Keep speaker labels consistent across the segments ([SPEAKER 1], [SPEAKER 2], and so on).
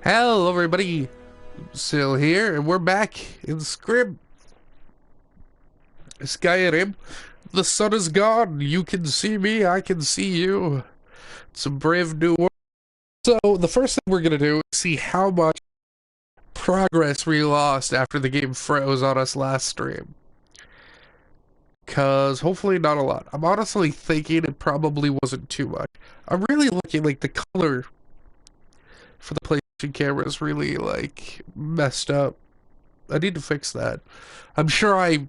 [SPEAKER 1] Hello everybody, Sil here, and we're back in Skyrim. The sun is gone, you can see me, I can see you. It's a brave new world. So, the first thing we're gonna do is see how much progress we lost after the game froze on us last stream. Cause hopefully not a lot. I'm honestly thinking it probably wasn't too much. I'm really looking like the color for the PlayStation camera is really like messed up. I need to fix that. I'm sure I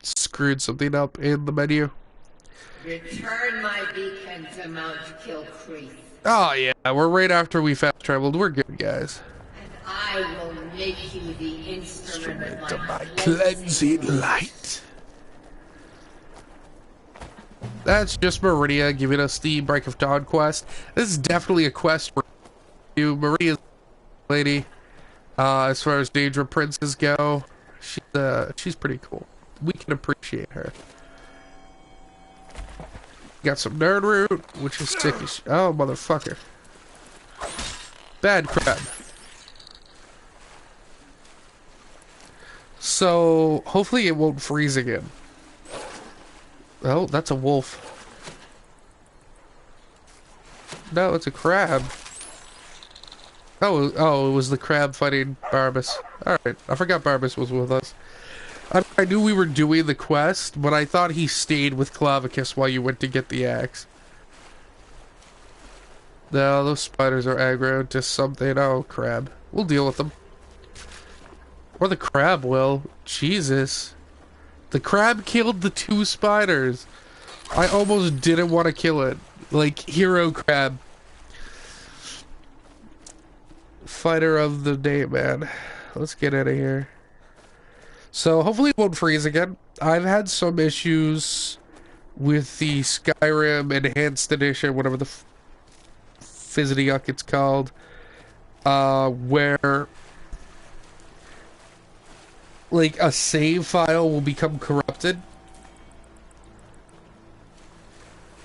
[SPEAKER 1] screwed something up in the menu.
[SPEAKER 2] Return my beacon to Mount Kilcrease.
[SPEAKER 1] Oh yeah, we're right after we fast traveled. We're good, guys.
[SPEAKER 2] And I will make you the instrument of my
[SPEAKER 1] cleansing light. That's just Maria giving us the Break of Dawn quest. This is definitely a quest for you. Maria's lady. As far as Daedra Princes go, she's pretty cool. We can appreciate her. Got some nerd root, which is sick as oh, motherfucker. Bad crab. So, hopefully it won't freeze again. Oh, that's a wolf. No, it's a crab. Oh, it was the crab fighting Barbas. Alright, I forgot Barbas was with us. I knew we were doing the quest, but I thought he stayed with Clauvicus while you went to get the axe. No, those spiders are aggro to something. Oh, crab. We'll deal with them. Or the crab will. Jesus. The crab killed the two spiders. I almost didn't want to kill it. Like, hero crab. Fighter of the day, man. Let's get out of here. So, hopefully it won't freeze again. I've had some issues with the Skyrim Enhanced Edition, whatever the fizzity-yuck it's called, where, like, a save file will become corrupted.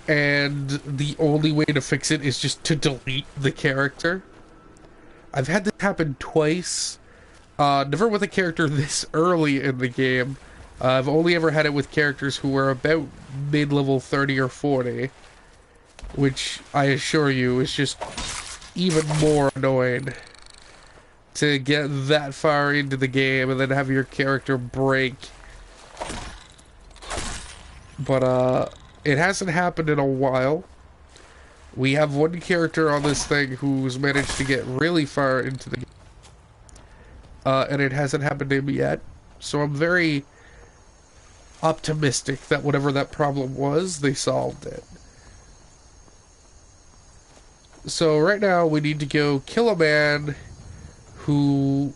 [SPEAKER 1] And the only way to fix it is just to delete the character. I've had this happen twice. Never with a character this early in the game. I've only ever had it with characters who were about mid-level 30 or 40. Which, I assure you, is just even more annoying. To get that far into the game and then have your character break. But, it hasn't happened in a while. We have one character on this thing who's managed to get really far into the game. And it hasn't happened to him yet. So I'm very optimistic that whatever that problem was, they solved it. So right now we need to go kill a man who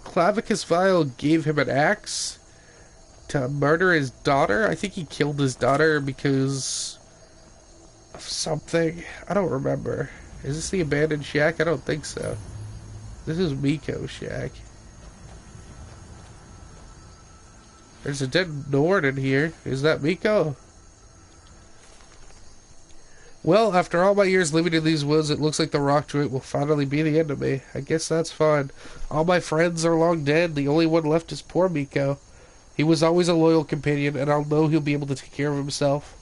[SPEAKER 1] Clauvicus Vile gave him an axe to murder his daughter. I think he killed his daughter because of something. I don't remember. Is this the abandoned shack? I don't think so. This is Miko's shack. There's a dead Nord in here. Is that Miko? Well, after all my years living in these woods, it looks like the rock druid will finally be the end of me. I guess that's fine. All my friends are long dead. The only one left is poor Miko. He was always a loyal companion, and I'll know he'll be able to take care of himself.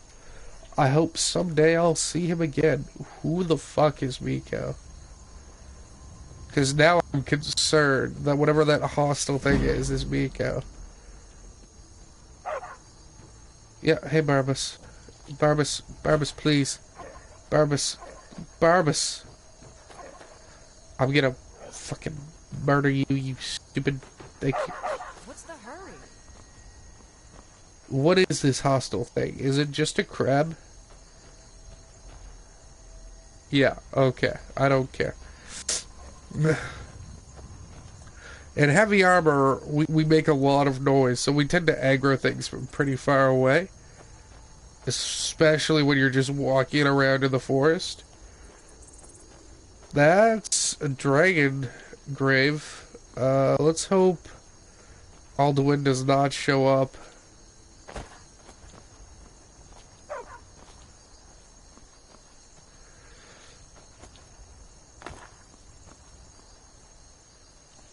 [SPEAKER 1] I hope someday I'll see him again. Who the fuck is Miko? Because now I'm concerned that whatever that hostile thing is Miko. Yeah, hey Barbas. Barbas, please. Barbas. I'm gonna fucking murder you, you stupid... Thank you.
[SPEAKER 3] What's the hurry?
[SPEAKER 1] What is this hostile thing? Is it just a crab? Yeah, okay. I don't care. In heavy armor, we make a lot of noise, so we tend to aggro things from pretty far away. Especially when you're just walking around in the forest. That's a dragon grave. Let's hope Alduin does not show up.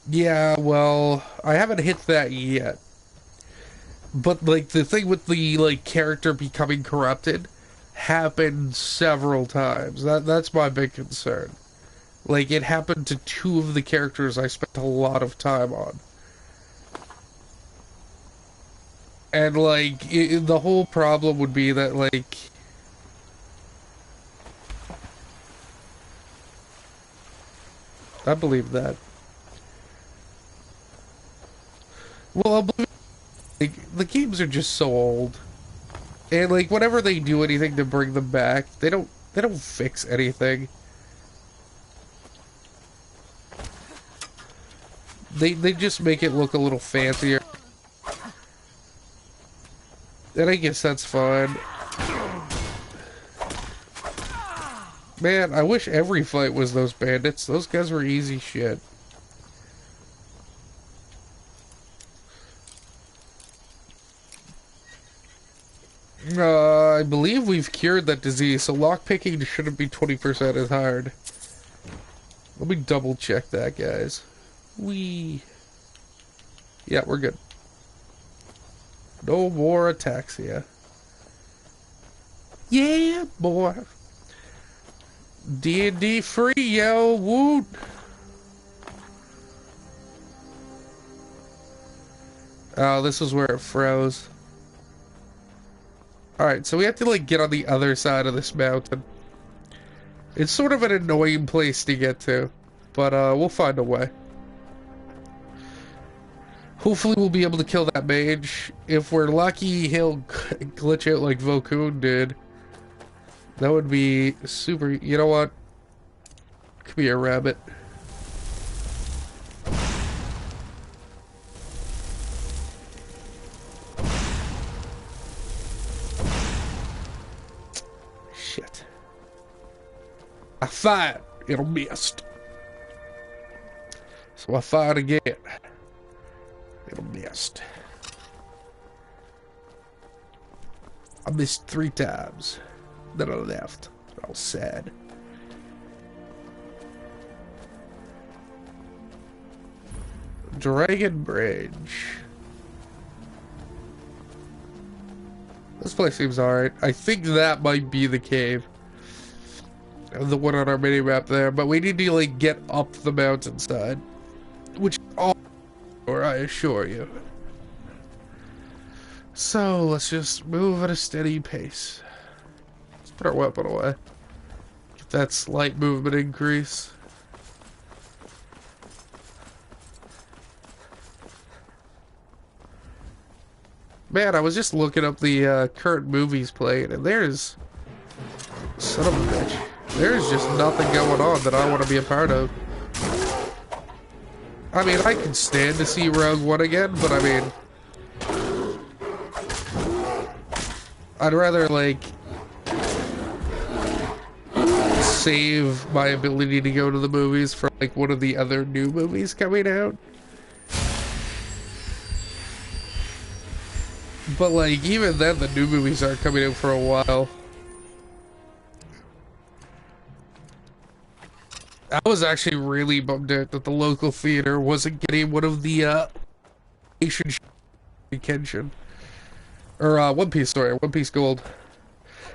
[SPEAKER 1] Yeah, well, I haven't hit that yet. But, like, the thing with the, like, character becoming corrupted happened several times. That's my big concern. Like, it happened to two of the characters I spent a lot of time on. And, like, the whole problem would be that, like... I believe that. Well, I believe, like, the games are just so old. And, like, whenever they do anything to bring them back, they don't fix anything. They just make it look a little fancier. And I guess that's fine. Man, I wish every fight was those bandits. Those guys were easy shit. I believe we've cured that disease, so lockpicking shouldn't be 20% as hard. Let me double check that, guys. Yeah, we're good. No more ataxia. Yeah, boy. D&D free, yo, woot. Oh, this is where it froze. Alright, so we have to, like, get on the other side of this mountain. It's sort of an annoying place to get to, but, we'll find a way. Hopefully we'll be able to kill that mage. If we're lucky, he'll glitch out like Vokun did. That would be super... You know what? Come here, rabbit. Shit. I fired. It'll missed. So I fired again. It'll missed. I missed 3 times. Then I left. I was sad. Dragon Bridge. This place seems alright. I think that might be the cave. The one on our mini-map there. But we need to, like, get up the mountainside. Which all... or I assure you. So, let's just move at a steady pace. Let's put our weapon away. Get that slight movement increase. Man, I was just looking up the current movies playing, and there's... Son of a bitch. There's just nothing going on that I want to be a part of. I mean, I can stand to see Rogue One again, but I mean... I'd rather, like... save my ability to go to the movies for, like, one of the other new movies coming out. But, like, even then, the new movies aren't coming out for a while. I was actually really bummed out that the local theater wasn't getting one of the, Asian Kenshin. Or, One Piece, sorry, One Piece Gold.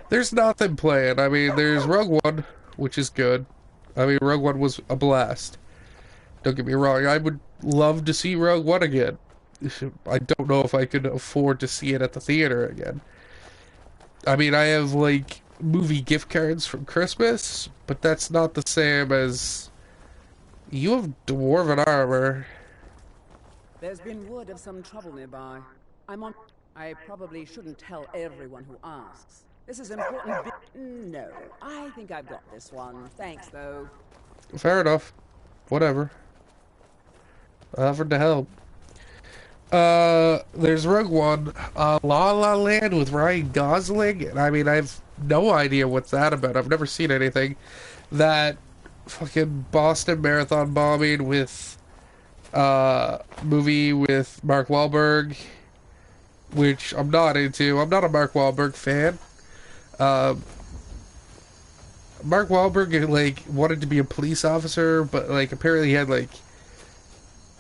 [SPEAKER 1] There's nothing playing. I mean, there's Rogue One, which is good. I mean, Rogue One was a blast. Don't get me wrong, I would love to see Rogue One again. I don't know if I could afford to see it at the theater again. I mean, I have, like, movie gift cards from Christmas, but that's not the same as... You have dwarven armor.
[SPEAKER 3] There's been word of some trouble nearby. I probably shouldn't tell everyone who asks. This is important No, I think I've got this one. Thanks, though.
[SPEAKER 1] Fair enough. Whatever. I offered to help. There's Rogue One, La La Land with Ryan Gosling, and I mean, I've no idea what's that about. I've never seen anything. That fucking Boston Marathon bombing with, movie with Mark Wahlberg, which I'm not into. I'm not a Mark Wahlberg fan. Mark Wahlberg, like, wanted to be a police officer, but, like, apparently he had, like,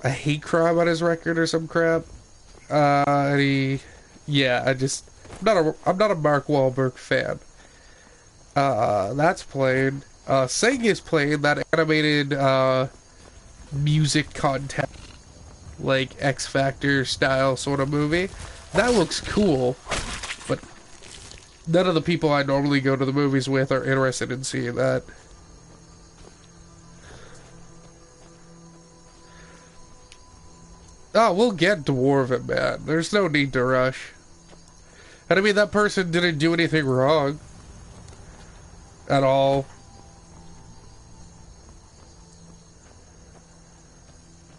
[SPEAKER 1] a hate crime on his record or some crap. And yeah, I'm not a Mark Wahlberg fan. That's played. Sing is played, that animated, music content, like X Factor style sort of movie. That looks cool, but none of the people I normally go to the movies with are interested in seeing that. Oh, we'll get Dwarven, man. There's no need to rush. And I mean, that person didn't do anything wrong. At all.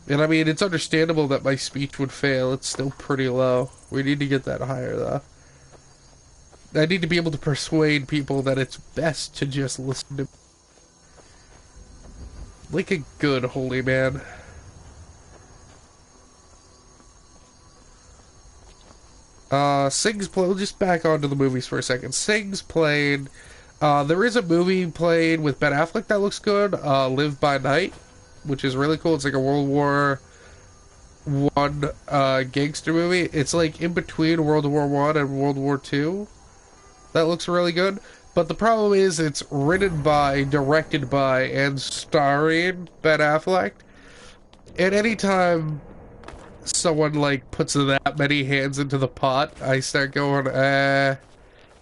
[SPEAKER 1] And I mean, it's understandable that my speech would fail. It's still pretty low. We need to get that higher, though. I need to be able to persuade people that it's best to just listen to... like a good holy man. Sing's played... We'll just back onto the movies for a second. Sing's played... there is a movie played with Ben Affleck that looks good. Live by Night, which is really cool. It's like a World War One gangster movie. It's like in between World War One and World War Two. That looks really good. But the problem is it's written by, directed by, and starring Ben Affleck. And anytime someone like puts that many hands into the pot, I start going,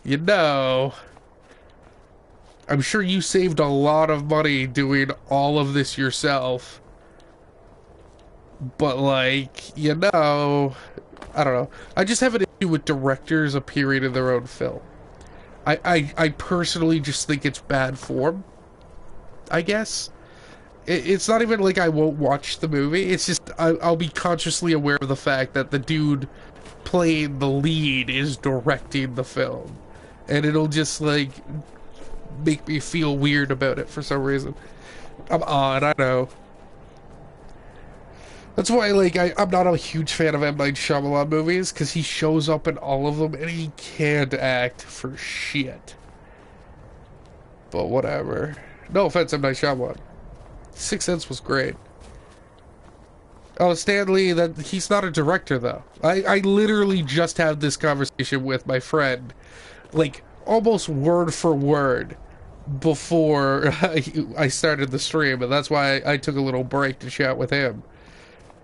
[SPEAKER 1] you know, I'm sure you saved a lot of money doing all of this yourself. But like, you know, I don't know. I just have an issue with directors appearing in their own film. I personally just think it's bad form, I guess. It's not even like I won't watch the movie. It's just I'll be consciously aware of the fact that the dude playing the lead is directing the film. And it'll just, like, make me feel weird about it for some reason. I'm odd, I know. That's why, like, I'm not a huge fan of M. Night Shyamalan movies, because he shows up in all of them, and he can't act for shit. But whatever. No offense, M. Night Shyamalan. Sixth Sense was great. Oh, Stanley, he's not a director, though. I literally just had this conversation with my friend, like, almost word for word, before I started the stream, and that's why I took a little break to chat with him.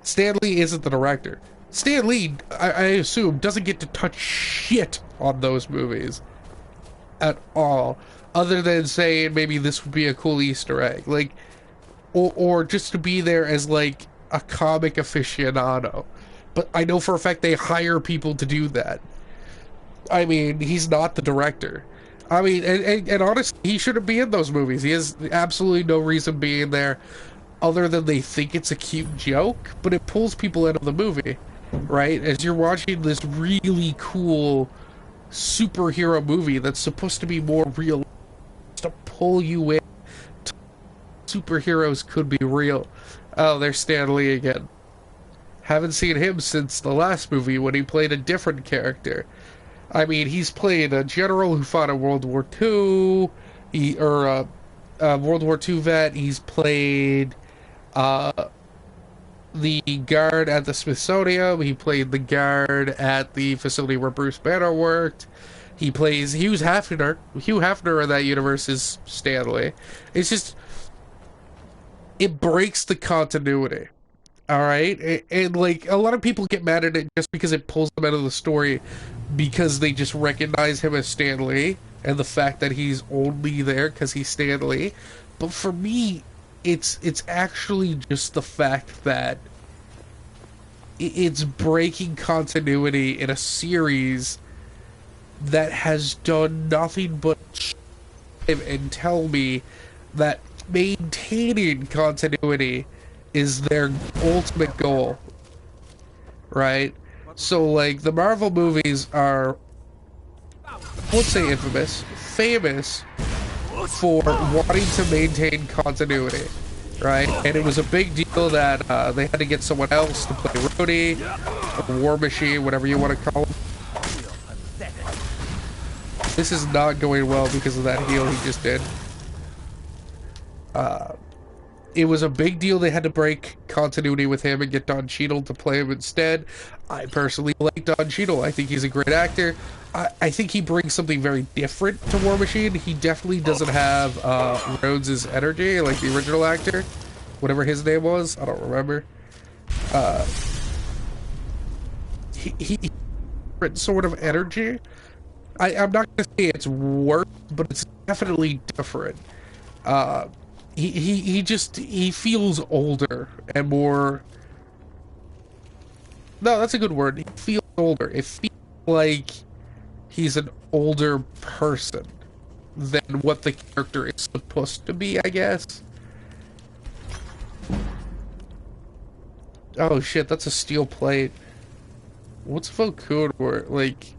[SPEAKER 1] Stan Lee isn't the director. Stan Lee, I assume, doesn't get to touch shit on those movies at all, other than saying maybe this would be a cool Easter egg, like, or just to be there as like a comic aficionado. But I know for a fact they hire people to do that. I mean, he's not the director. I mean, and honestly, he shouldn't be in those movies. He has absolutely no reason being there, other than they think it's a cute joke, but it pulls people out of the movie, right? As you're watching this really cool superhero movie that's supposed to be more real, to pull you in, superheroes could be real. Oh, there's Stan Lee again. Haven't seen him since the last movie when he played a different character. I mean, he's played a general who fought in World War II, World War II vet. He's played the guard at the Smithsonian. He played the guard at the facility where Bruce Banner worked. He plays Hugh Hefner. Hugh Hefner in that universe is Stan Lee. It's just, it breaks the continuity. Alright? And like, a lot of people get mad at it just because it pulls them out of the story because they just recognize him as Stan Lee and the fact that he's only there because he's Stan Lee. But for me, it's actually just the fact that it's breaking continuity in a series that has done nothing but and tell me that maintaining continuity is their ultimate goal, right? So, like, the Marvel movies are, I won't say infamous, famous for wanting to maintain continuity, right? And it was a big deal that they had to get someone else to play Rhodey, or War Machine, whatever you want to call him. This is not going well because of that heel he just did. it was a big deal they had to break continuity with him and get Don Cheadle to play him instead. I personally like Don Cheadle. I think he's a great actor. I think he brings something very different to War Machine. He definitely doesn't have Rhodes' energy, like the original actor. Whatever his name was, I don't remember. He different sort of energy. I'm not going to say it's worse, but it's definitely different. He feels older and more... No, that's a good word. He feels older. It feels like he's an older person than what the character is supposed to be, I guess. Oh shit, that's a steel plate. What's Vokun worth? Like,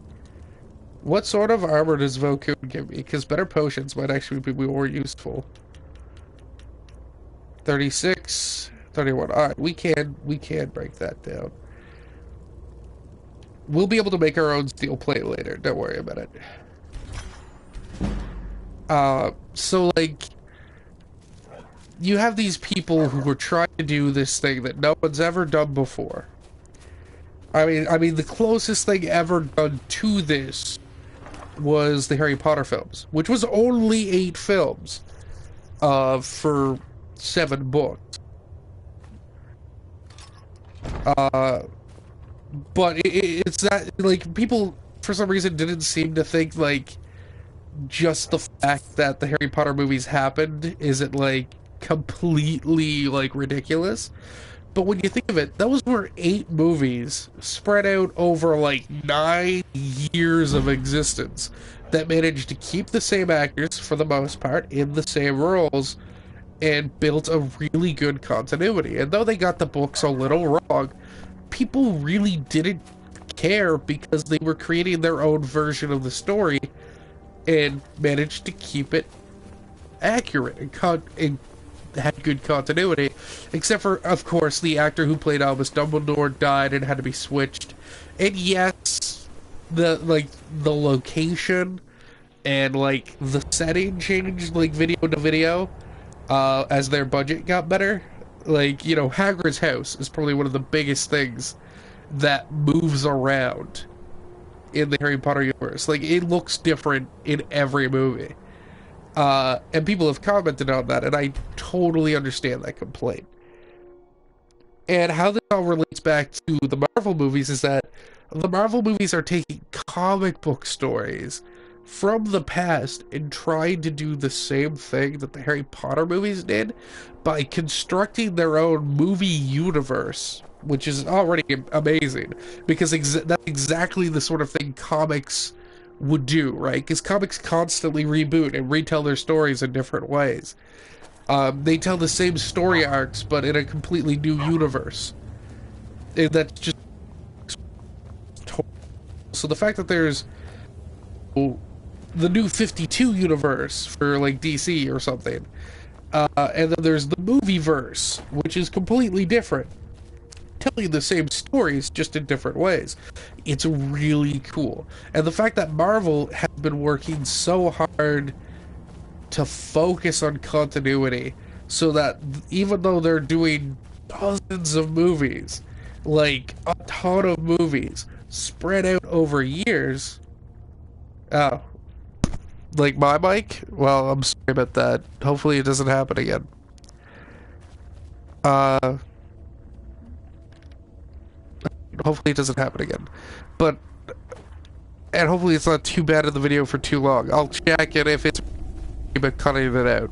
[SPEAKER 1] what sort of armor does Vokun give me? Because better potions might actually be more useful. 36, 31. Alright, we can break that down. We'll be able to make our own steel plate later. Don't worry about it. So, like, you have these people who were trying to do this thing that no one's ever done before. I mean, the closest thing ever done to this was the Harry Potter films, which was only 8 films, for 7 books. But it's that, like, people, for some reason, didn't seem to think, like, just the fact that the Harry Potter movies happened isn't, like, completely, like, ridiculous. But when you think of it, those were 8 movies spread out over, like, 9 years of existence that managed to keep the same actors, for the most part, in the same roles, and built a really good continuity. And though they got the books a little wrong, people really didn't care because they were creating their own version of the story and managed to keep it accurate and had good continuity, except for, of course, the actor who played Albus Dumbledore died and had to be switched. And yes, the location and, like, the setting changed, like, video to video, as their budget got better. Like, you know, Hagrid's house is probably one of the biggest things that moves around in the Harry Potter universe. Like, it looks different in every movie. And people have commented on that, and I totally understand that complaint. And how this all relates back to the Marvel movies is that the Marvel movies are taking comic book stories from the past and trying to do the same thing that the Harry Potter movies did by constructing their own movie universe, which is already amazing, because that's exactly the sort of thing comics would do, right? Because comics constantly reboot and retell their stories in different ways. They tell the same story arcs, but in a completely new universe. And that's just... So the fact that there's the new 52 universe for, like, DC or something, and then there's the movieverse, which is completely different, telling the same stories just in different ways. It's really cool. And the fact that Marvel has been working so hard to focus on continuity, so that even though they're doing dozens of movies, like a ton of movies spread out over years, like my mic? Well, I'm sorry about that. Hopefully it doesn't happen again. Hopefully it doesn't happen again. But, and hopefully it's not too bad in the video for too long. I'll check it if it's but cutting it out.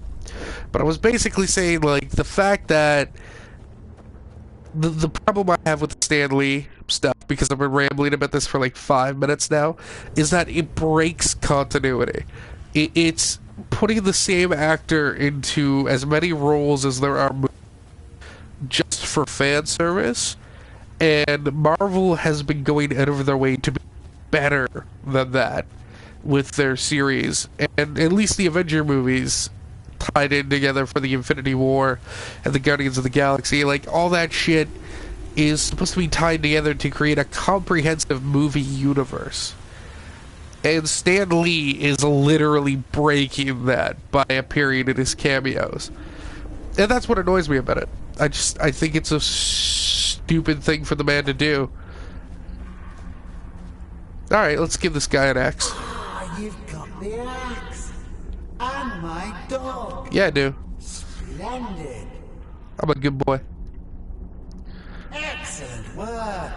[SPEAKER 1] But I was basically saying, like, the fact that the problem I have with Stan Lee stuff, because I've been rambling about this for like 5 minutes now, is that it breaks continuity. It's putting the same actor into as many roles as there are just for fan service, and Marvel has been going out of their way to be better than that with their series, and at least the Avenger movies tied in together for the Infinity War and the Guardians of the Galaxy. Like, all that shit is supposed to be tied together to create a comprehensive movie universe. And Stan Lee is literally breaking that by appearing in his cameos. And that's what annoys me about it. I think it's a stupid thing for the man to do. Alright, let's give this guy an axe.
[SPEAKER 4] Ah, you've got the axe. And my dog.
[SPEAKER 1] Yeah, I do.
[SPEAKER 4] Splendid.
[SPEAKER 1] I'm a good boy.
[SPEAKER 4] Excellent work.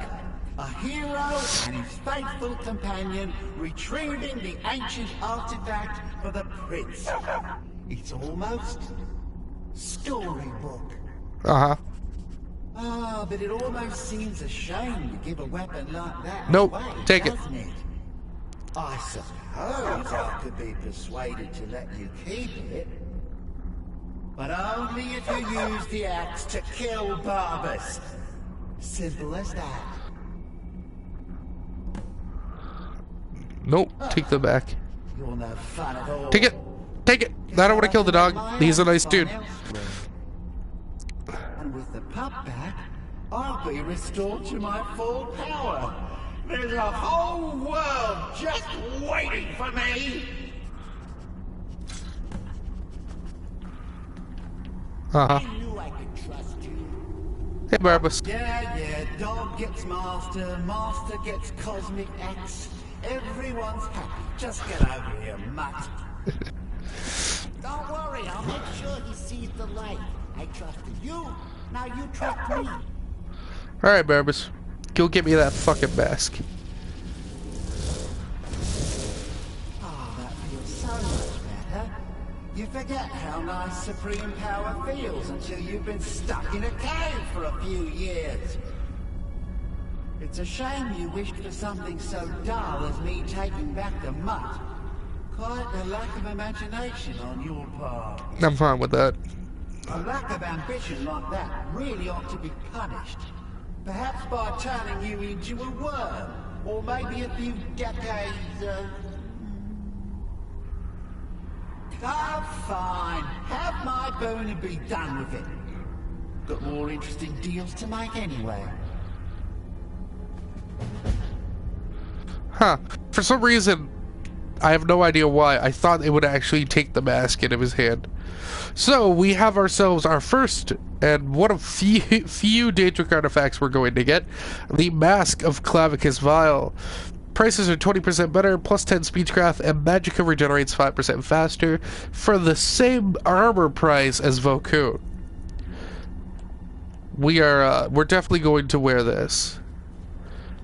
[SPEAKER 4] A hero and his faithful companion retrieving the ancient artifact for the prince. It's almost storybook.
[SPEAKER 1] Uh-huh.
[SPEAKER 4] Ah, but it almost seems a shame to give a weapon like that
[SPEAKER 1] Nope,
[SPEAKER 4] away,
[SPEAKER 1] take it.
[SPEAKER 4] doesn't it? I suppose I could be persuaded to let you keep it. But only if you use the axe to kill Barbas. Simple as that.
[SPEAKER 1] Nope, take them back.
[SPEAKER 4] You're no fun at all.
[SPEAKER 1] Take it! Take it! I don't want to kill the dog. He's a nice dude.
[SPEAKER 4] And with the pup back, I'll be restored to my full power. There's a whole world just waiting for me.
[SPEAKER 1] Uh-huh.
[SPEAKER 4] I knew I could trust you.
[SPEAKER 1] Hey, Barbas.
[SPEAKER 4] Yeah, dog gets master, master gets cosmic axe. Everyone's happy. Just get over here, mutt.
[SPEAKER 5] Don't worry, I'll make sure he sees the light. I trusted you, now you trust me.
[SPEAKER 1] Alright, Barbas. Go get me that fucking mask.
[SPEAKER 4] Oh, that feels so much better. You forget how nice supreme power feels until you've been stuck in a cave for a few years. It's a shame you wished for something so dull as me taking back the mutt. Quite a lack of imagination on your part.
[SPEAKER 1] I'm fine with that.
[SPEAKER 4] A lack of ambition like that really ought to be punished. Perhaps by turning you into a worm, or maybe a few decades of... Oh, fine. Have my boon and be done with it. Got more interesting deals to make anyway.
[SPEAKER 1] Huh. For some reason, I have no idea why, I thought it would actually take the mask out of his hand. So, we have ourselves our first, and one of few Daedric artifacts we're going to get, the Mask of Clauvicus Vial. Prices are 20% better, plus 10 speechcraft, and Magicka regenerates 5% faster, for the same armor price as Vokun. We're definitely going to wear this.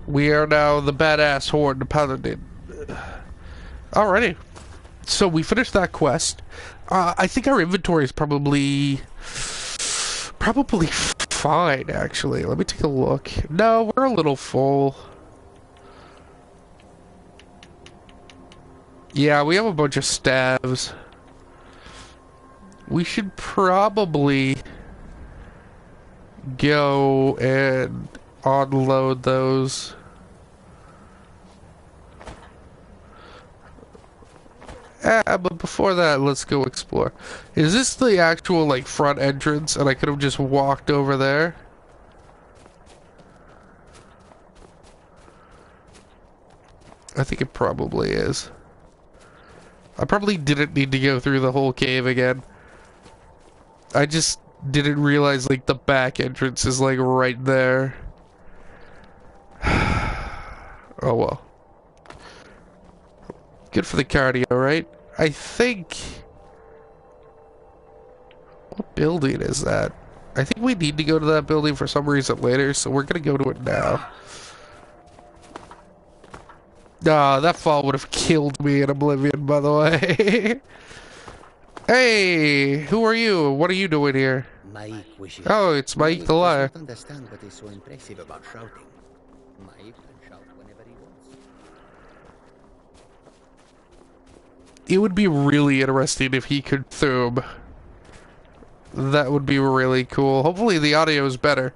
[SPEAKER 1] We are now the badass Horned Paladin. Alrighty. So we finished that quest. I think our inventory is probably fine, actually. Let me take a look. No, we're a little full. Yeah, we have a bunch of staves. We should probably go and unload those. But before that, let's go explore. Is this the actual, like, front entrance, and I could have just walked over there? I think it probably is. I probably didn't need to go through the whole cave again. I just didn't realize, like, the back entrance is, like, right there. Oh, well. Good for the cardio, right? I think... What building is that? I think we need to go to that building for some reason later, so we're gonna go to it now. Ah, that fall would have killed me in Oblivion, by the way. Hey, who are you? What are you doing here?
[SPEAKER 5] Mike wishes.
[SPEAKER 1] Oh, it's Mike the Liar.
[SPEAKER 5] I don't understand what is so impressive about shouting. Mike can shout whenever he wants.
[SPEAKER 1] It would be really interesting if he could Thum. That would be really cool. Hopefully the audio is better.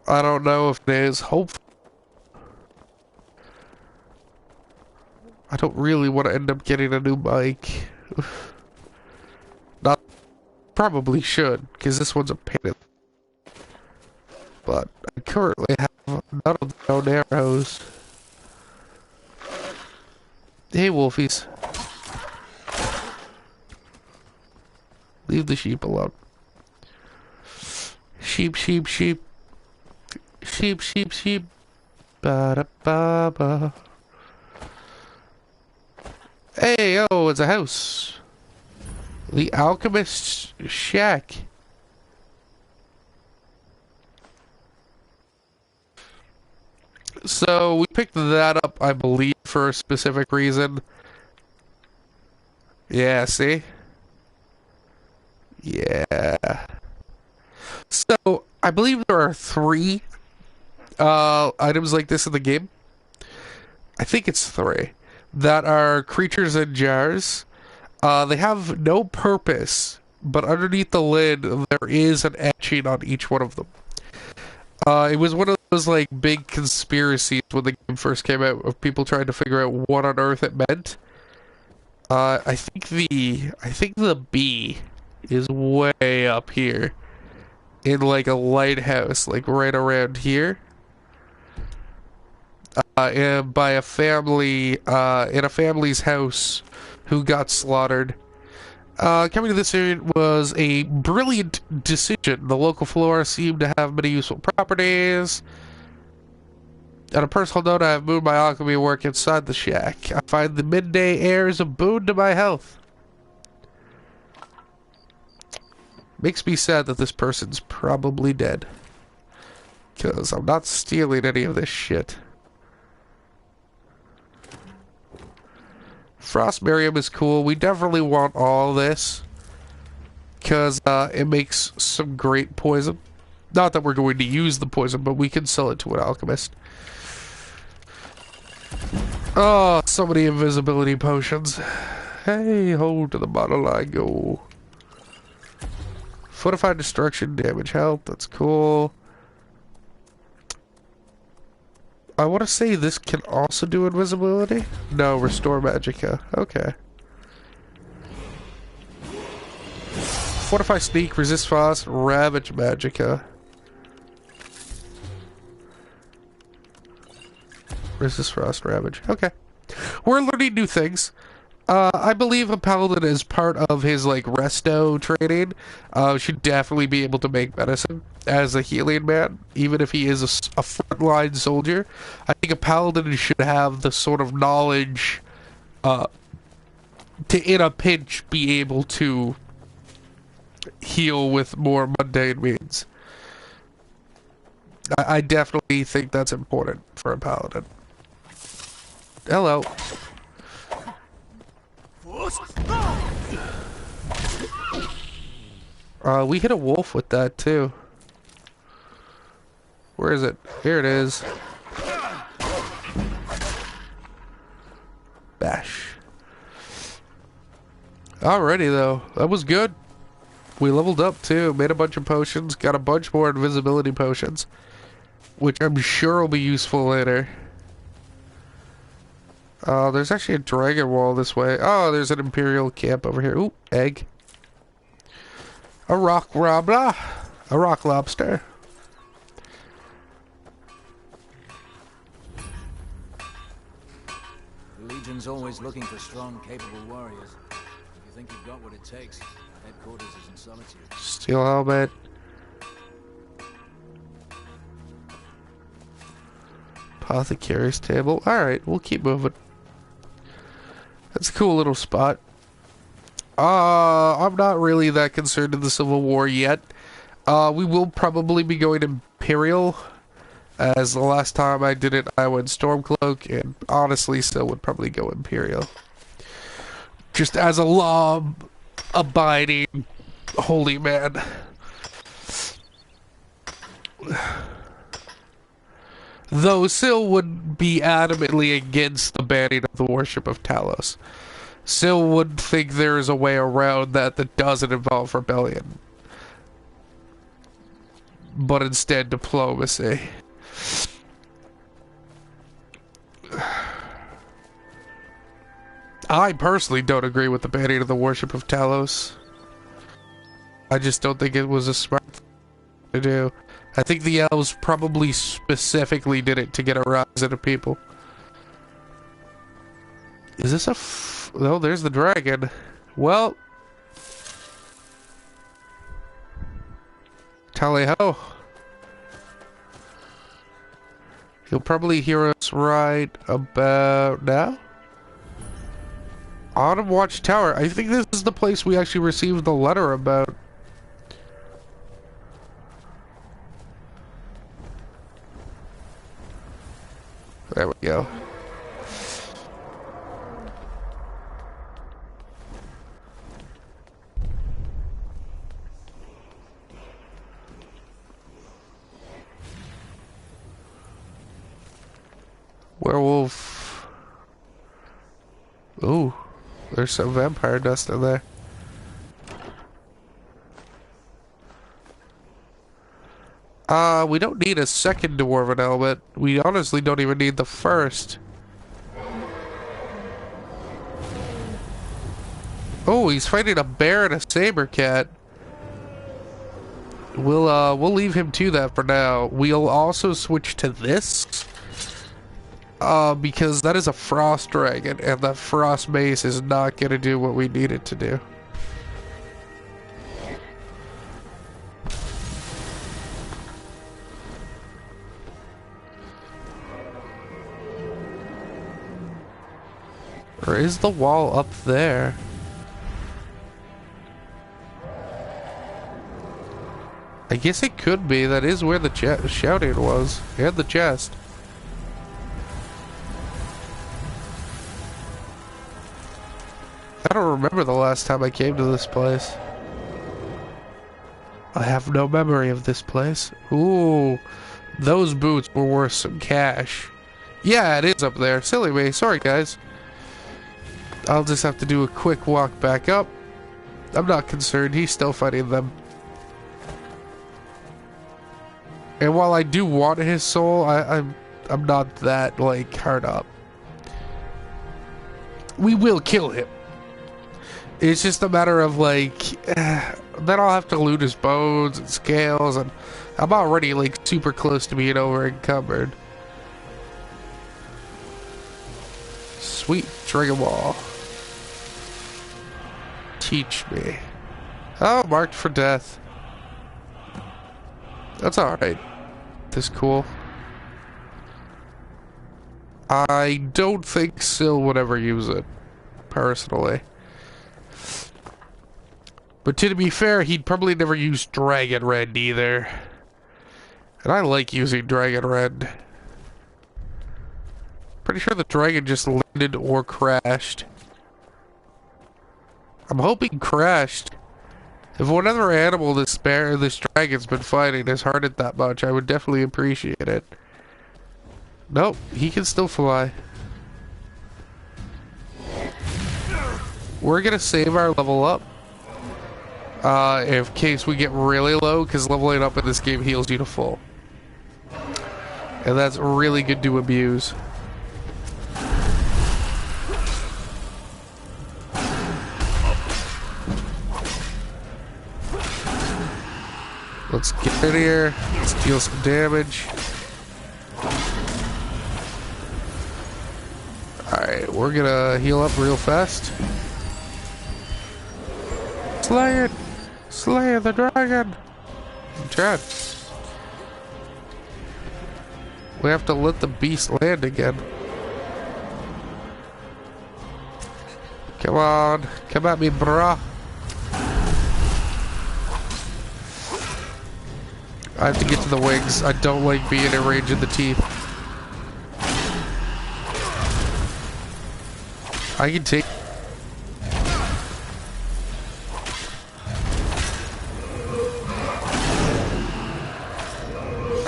[SPEAKER 1] I don't know if it is. Hopefully. I don't really want to end up getting a new mic. Not probably should, because this one's a pain. But I currently have none of the own arrows. Hey, wolfies. Leave the sheep alone. Sheep, sheep, sheep. Sheep, sheep, sheep. Ba-da-ba-ba. Hey, oh, it's a house. The Alchemist's Shack. So, we picked that up, I believe, for a specific reason. Yeah, see? Yeah. So, I believe there are 3 items like this in the game. I think it's 3. That are creatures in jars. They have no purpose, but underneath the lid, there is an etching on each one of them. It was one of those, like, big conspiracies when the game first came out of people trying to figure out what on earth it meant. I think the B is way up here. In, like, a lighthouse, like, right around here. And by a family, in a family's house who got slaughtered. Coming to this area was a brilliant decision. The local flora seemed to have many useful properties. On a personal note, I have moved my alchemy work inside the shack. I find the midday air is a boon to my health. Makes me sad that this person's probably dead. Because I'm not stealing any of this shit. Frost Miriam is cool. We definitely want all this. Because it makes some great poison. Not that we're going to use the poison, but we can sell it to an alchemist. Oh, so many invisibility potions. Hey, hold to the bottle I go. Fortified destruction, damage health, that's cool. I want to say this can also do invisibility? No, restore magicka. Okay. Fortify sneak, resist frost, ravage magicka. Resist frost, ravage. Okay. We're learning new things. I believe a paladin is part of his, like, resto training. Should definitely be able to make medicine as a healing man, even if he is a frontline soldier. I think a paladin should have the sort of knowledge to, in a pinch, be able to heal with more mundane means. I definitely think that's important for a paladin. Hello. We hit a wolf with that too. Where is it? Here it is. Bash. Alrighty though, that was good. We leveled up too, made a bunch of potions, got a bunch more invisibility potions, which I'm sure will be useful later. There's actually a dragon wall this way. Oh, there's an imperial camp over here. Ooh, egg. A rock robber. A rock lobster.
[SPEAKER 6] The Legion's always looking for strong, capable warriors. If you think you've got what it takes, headquarters is in solitude.
[SPEAKER 1] Steel helmet. Apothecary's table. Alright, we'll keep moving. That's a cool little spot. I'm not really that concerned in the Civil War yet. We will probably be going Imperial. As the last time I did it, I went Stormcloak, and honestly still would probably go Imperial. Just as a law-abiding holy man. Though Sil would be adamantly against the banning of the worship of Talos. Sil would think there is a way around that that doesn't involve rebellion. But instead diplomacy. I personally don't agree with the banning of the worship of Talos. I just don't think it was a smart thing to do. I think the elves probably specifically did it to get a rise out of people. Is this a oh, there's the dragon. Well, Tally ho. You'll probably hear us right about now. Autumn Watch Tower. I think this is the place we actually received the letter about. There we go. Werewolf. Ooh, there's some vampire dust in there. We don't need a second dwarven helmet. We honestly don't even need the first. Oh, he's fighting a bear and a saber cat. We'll leave him to that for now. We'll also switch to this. Because that is a frost dragon, and that frost mace is not gonna do what we need it to do. Or is the wall up there? I guess it could be. That is where the shouting was. And the chest. I don't remember the last time I came to this place. I have no memory of this place. Ooh, those boots were worth some cash. Yeah, it is up there. Silly me. Sorry, guys. I'll just have to do a quick walk back up. I'm not concerned. He's still fighting them. And while I do want his soul, I'm not that, like, hard up. We will kill him. It's just a matter of, like, then I'll have to loot his bones and scales, and I'm already, like, super close to being over encumbered. Sweet Dragon Ball. Teach me. Oh, marked for death. That's alright. This cool. I don't think Sil would ever use it, personally. But to be fair, he'd probably never use Dragon Red either. And I like using Dragon Red. Pretty sure the dragon just landed or crashed. I'm hoping crashed. If whatever animal this dragon's been fighting has hardened that much, I would definitely appreciate it. Nope, he can still fly. We're gonna save our level up. In case we get really low, because leveling up in this game heals you to full. And that's really good to abuse. Let's get in here, let's deal some damage. Alright, we're gonna heal up real fast. Slay it! Slay the dragon! I'm trying. We have to let the beast land again. Come on, come at me, brah. I have to get to the wings. I don't like being in range of the teeth. I can take...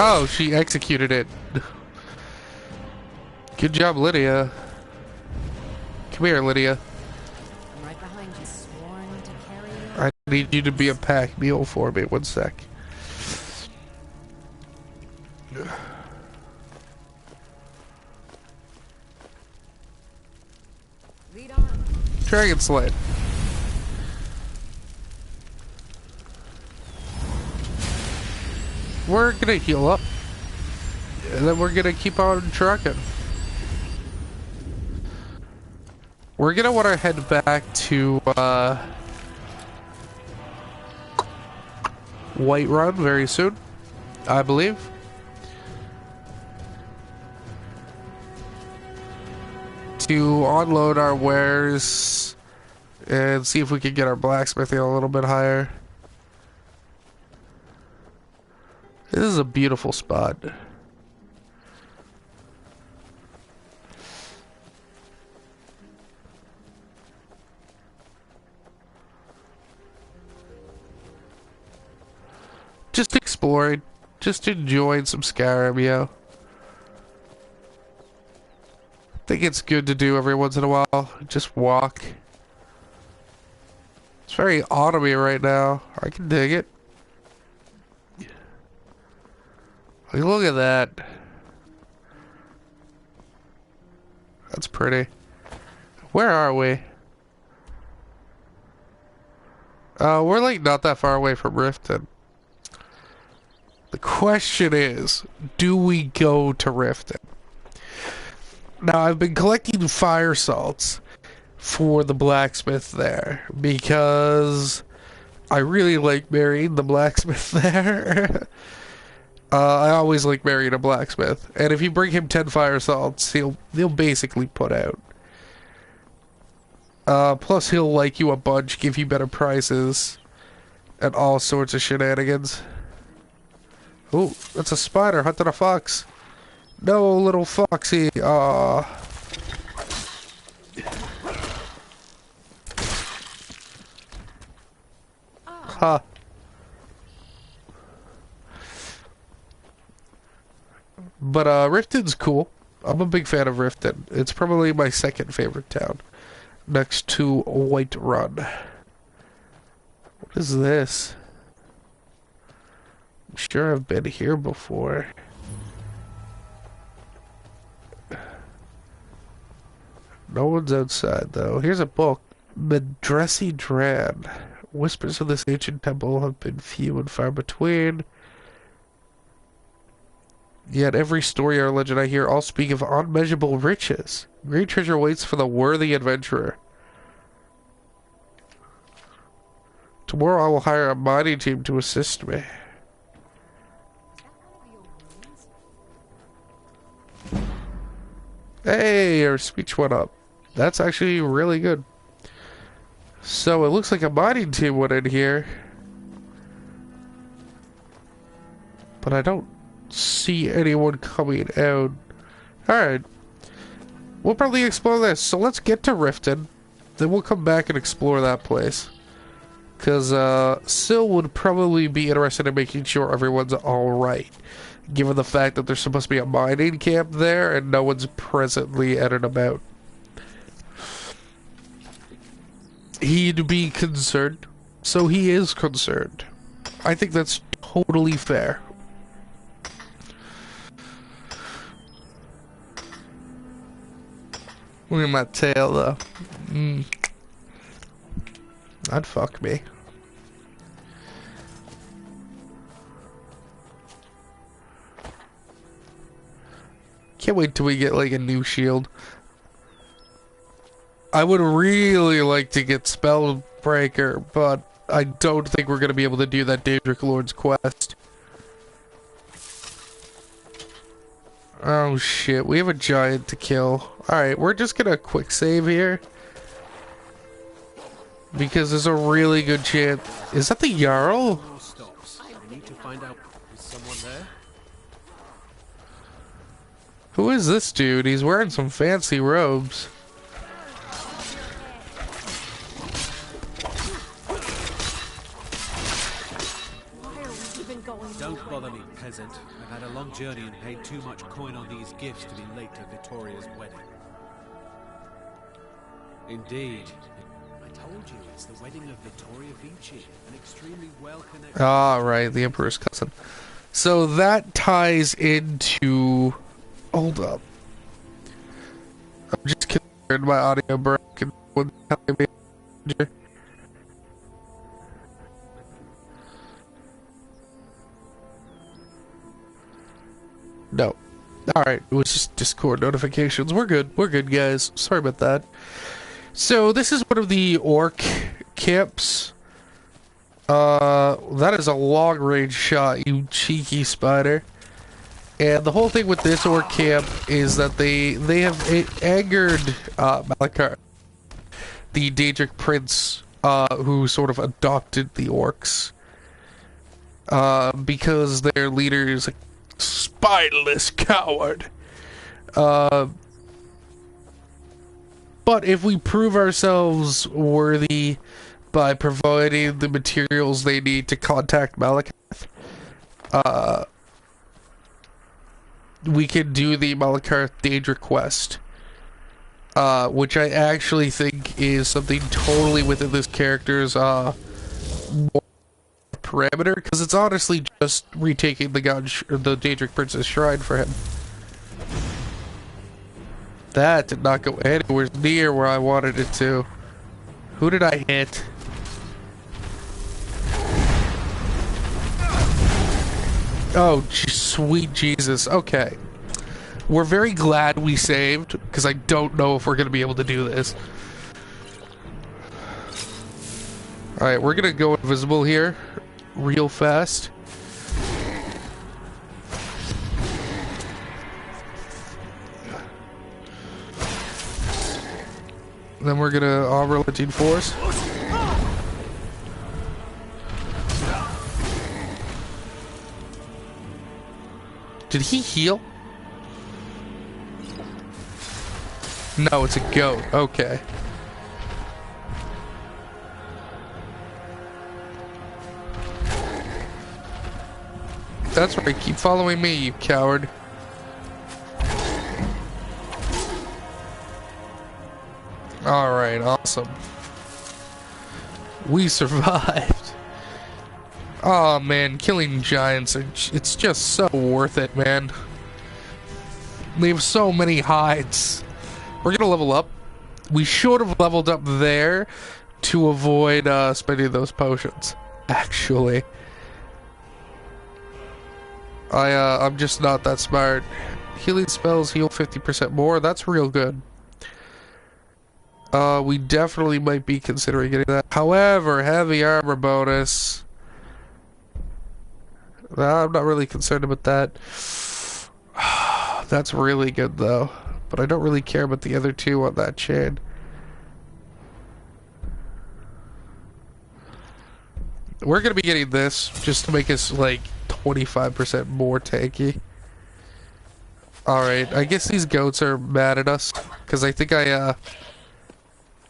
[SPEAKER 1] Oh, she executed it. Good job, Lydia. Come here, Lydia.
[SPEAKER 7] I'm right behind you, sworn to carry you.
[SPEAKER 1] I need you to be a pack mule for me. 1 sec.
[SPEAKER 7] Lead on.
[SPEAKER 1] Dragon Sled. We're gonna heal up. And then we're gonna keep on trucking. We're gonna want to head back to, Whiterun very soon, I believe. To unload our wares and see if we can get our blacksmithing a little bit higher. This is a beautiful spot. Just exploring, just enjoying some Skyrim, yo. I think it's good to do every once in a while. Just walk. It's very autumny right now. I can dig it. Like, look at that. That's pretty. Where are we? We're like not that far away from Riften. The question is, do we go to Riften? Now, I've been collecting fire salts for the blacksmith there because I really like marrying the blacksmith there. I always like marrying a blacksmith, and if you bring him 10 fire salts, he'll basically put out. Plus, he'll like you a bunch, give you better prices, and all sorts of shenanigans. Oh, that's a spider hunting a fox. No, little foxy. Aw. Huh. But, Riften's cool. I'm a big fan of Riften. It's probably my second favorite town. Next to Whiterun. What is this? I'm sure I've been here before. No one's outside, though. Here's a book. Medresi Dran. Whispers of this ancient temple have been few and far between. Yet every story or legend I hear all speak of unmeasurable riches. Great treasure waits for the worthy adventurer. Tomorrow I will hire a mining team to assist me. Hey, our speech went up. That's actually really good. So it looks like a mining team went in here. But I don't see anyone coming out. Alright. We'll probably explore this. So let's get to Riften. Then we'll come back and explore that place. Because Sil would probably be interested in making sure everyone's alright. Given the fact that there's supposed to be a mining camp there and no one's presently at and about. He'd be concerned. So he is concerned. I think that's totally fair. Look at my tail though. That'd fuck me. Can't wait till we get like a new shield. I would really like to get Spellbreaker, but I don't think we're gonna be able to do that Daedric Lord's quest. Oh shit, we have a giant to kill. Alright, we're just gonna quick save here. Because there's a really good chance. Is that the Jarl?
[SPEAKER 8] I need to find out, is someone there?
[SPEAKER 1] Who is this dude? He's wearing some fancy robes.
[SPEAKER 8] Don't bother me, peasant. I've had a long journey and paid too much coin on these gifts to be late to Vittoria's wedding. Indeed. I told you, it's the wedding of Vittoria Vici, an extremely well-connected...
[SPEAKER 1] Ah, right, the Emperor's cousin. So that ties into... Hold up. I'm just concerned my audio broke and what's telling me. No. Alright, it was just Discord notifications. We're good. We're good, guys. Sorry about that. So, this is one of the orc camps. That is a long-range shot, you cheeky spider. And the whole thing with this orc camp is that they have angered Malachar, the Daedric prince, who sort of adopted the orcs. Because their leader is a spineless coward. But if we prove ourselves worthy by providing the materials they need to contact Malakath, we can do the Malakath Daedric quest, which I actually think is something totally within this character's parameter, because it's honestly just retaking the the Daedric Prince's shrine for him. That did not go anywhere near where I wanted it to. Who did I hit? Oh, sweet Jesus. Okay. We're very glad we saved, because I don't know if we're going to be able to do this. Alright, we're going to go invisible here real fast. Then we're going to Unrelenting Force. Did he heal? No, it's a goat. Okay. That's right. Keep following me, you coward. Alright, awesome. We survived. Oh man, killing giants, it's just so worth it, man. They have so many hides. We're gonna level up. We should have leveled up there to avoid spending those potions, actually. I'm just not that smart. Healing spells heal 50% more, that's real good. We definitely might be considering getting that. However, heavy armor bonus. I'm not really concerned about that. That's really good though. But I don't really care about the other two on that chain. We're gonna be getting this just to make us like 25% more tanky. Alright, I guess these goats are mad at us. Because I think I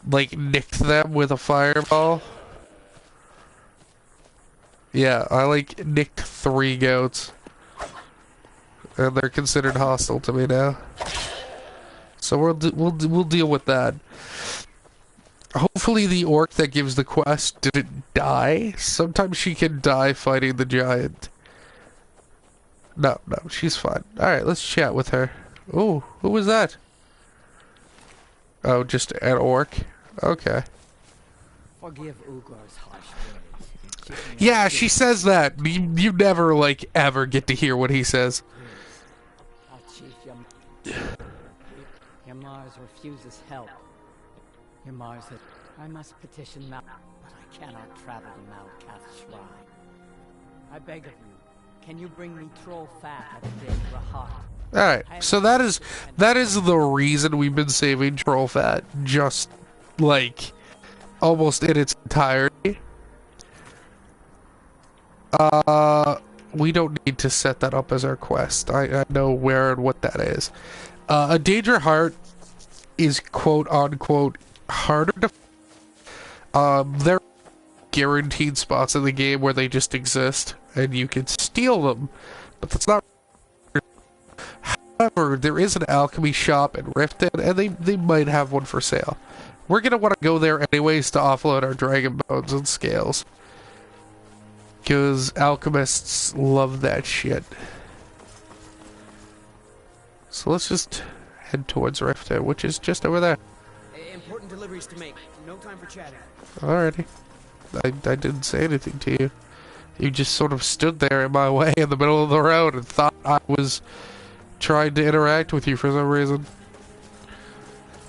[SPEAKER 1] like nicked them with a fireball. Yeah, I like nicked 3 goats. And they're considered hostile to me now. So we'll deal with that. Hopefully the orc that gives the quest didn't die. Sometimes she can die fighting the giant. No, she's fine. Alright, let's chat with her. Ooh, who was that? Oh, just an orc? Okay.
[SPEAKER 5] Forgive Ugor's harsh words.
[SPEAKER 1] Yeah, she says that. You never, like, ever get to hear what he says.
[SPEAKER 5] Our chief, Mars refuses help. Mars said, I must petition Mal, but I cannot travel to Malakath's shrine. I beg of you, can you bring me troll fat at the Daedra heart?
[SPEAKER 1] Alright, so that is the reason we've been saving troll fat, just, like, almost in its entirety. We don't need to set that up as our quest. I know where and what that is. A Daedra heart is quote-unquote harder to... there are guaranteed spots in the game where they just exist, and you can steal them, but that's not... However, there is an alchemy shop in Riften, and they might have one for sale. We're gonna want to go there anyways to offload our dragon bones and scales. Because alchemists love that shit. So let's just head towards Riften, which is just over there.
[SPEAKER 9] Important deliveries to make. No time for chatting.
[SPEAKER 1] Alrighty. I didn't say anything to you. You just sort of stood there in my way in the middle of the road and thought I was trying to interact with you for some reason.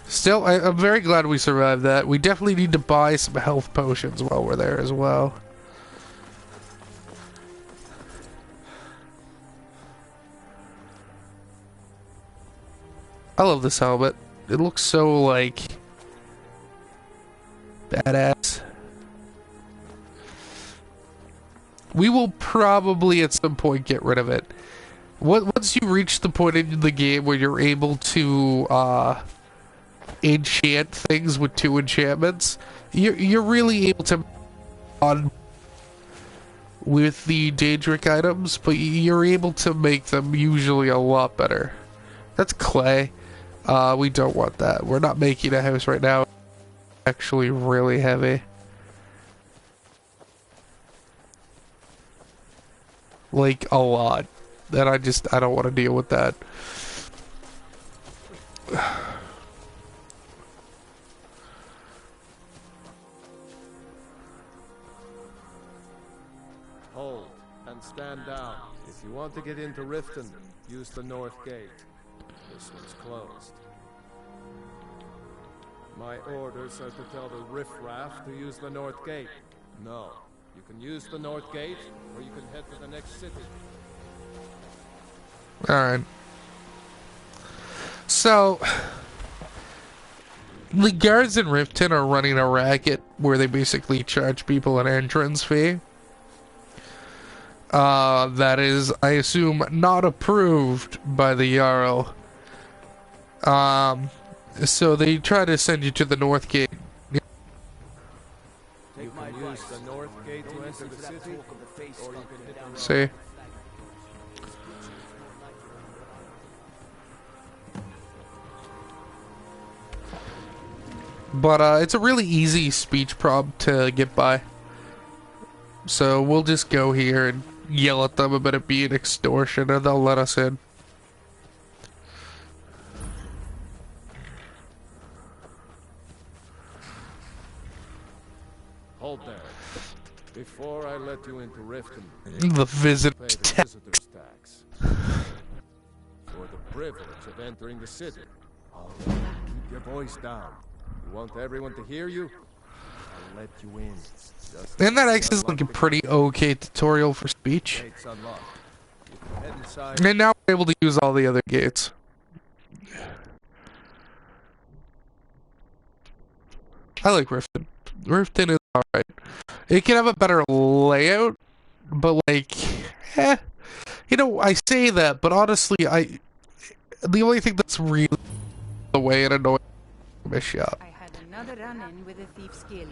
[SPEAKER 1] Still, I'm very glad we survived that. We definitely need to buy some health potions while we're there as well. I love this helmet. It looks so, like, badass. We will probably at some point get rid of it. Once you reach the point in the game where you're able to enchant things with 2 enchantments, you're really able to on with the Daedric items, but you're able to make them usually a lot better. That's clay. We don't want that. We're not making a house right now. Actually really heavy. Like a lot. And I don't want to deal with that.
[SPEAKER 10] Hold and stand down. If you want to get into Riften, use the north gate. This one's closed. My orders are to tell the riffraff to use the north gate. No, you can use the north gate, or you can head to the next city.
[SPEAKER 1] Alright. So, the guards in Riften are running a racket where they basically charge people an entrance fee. That is, I assume, not approved by the Jarl. So they try to send you to the north gate.
[SPEAKER 10] You can use the north gate to enter the city, or you can hit the
[SPEAKER 1] See? But it's a really easy speech prompt to get by. So we'll just go here and yell at them about it being extortion and they'll let us in.
[SPEAKER 10] Hold there. Before I let you into Riften,
[SPEAKER 1] The visitor's
[SPEAKER 10] pay the visitor's tax. For the privilege of entering the city. All right, keep your voice down. You want everyone to hear you? I'll let you in.
[SPEAKER 1] And that actually is like a pretty okay tutorial for speech.
[SPEAKER 10] Gates unlocked. You can head inside.
[SPEAKER 1] And now we're able to use all the other gates. I like Riften. Riften is alright. It can have a better layout, but like, you know, I say that, but honestly, the only thing that's really the way it annoys me is shop.
[SPEAKER 11] I had another run-in with a thief's guild.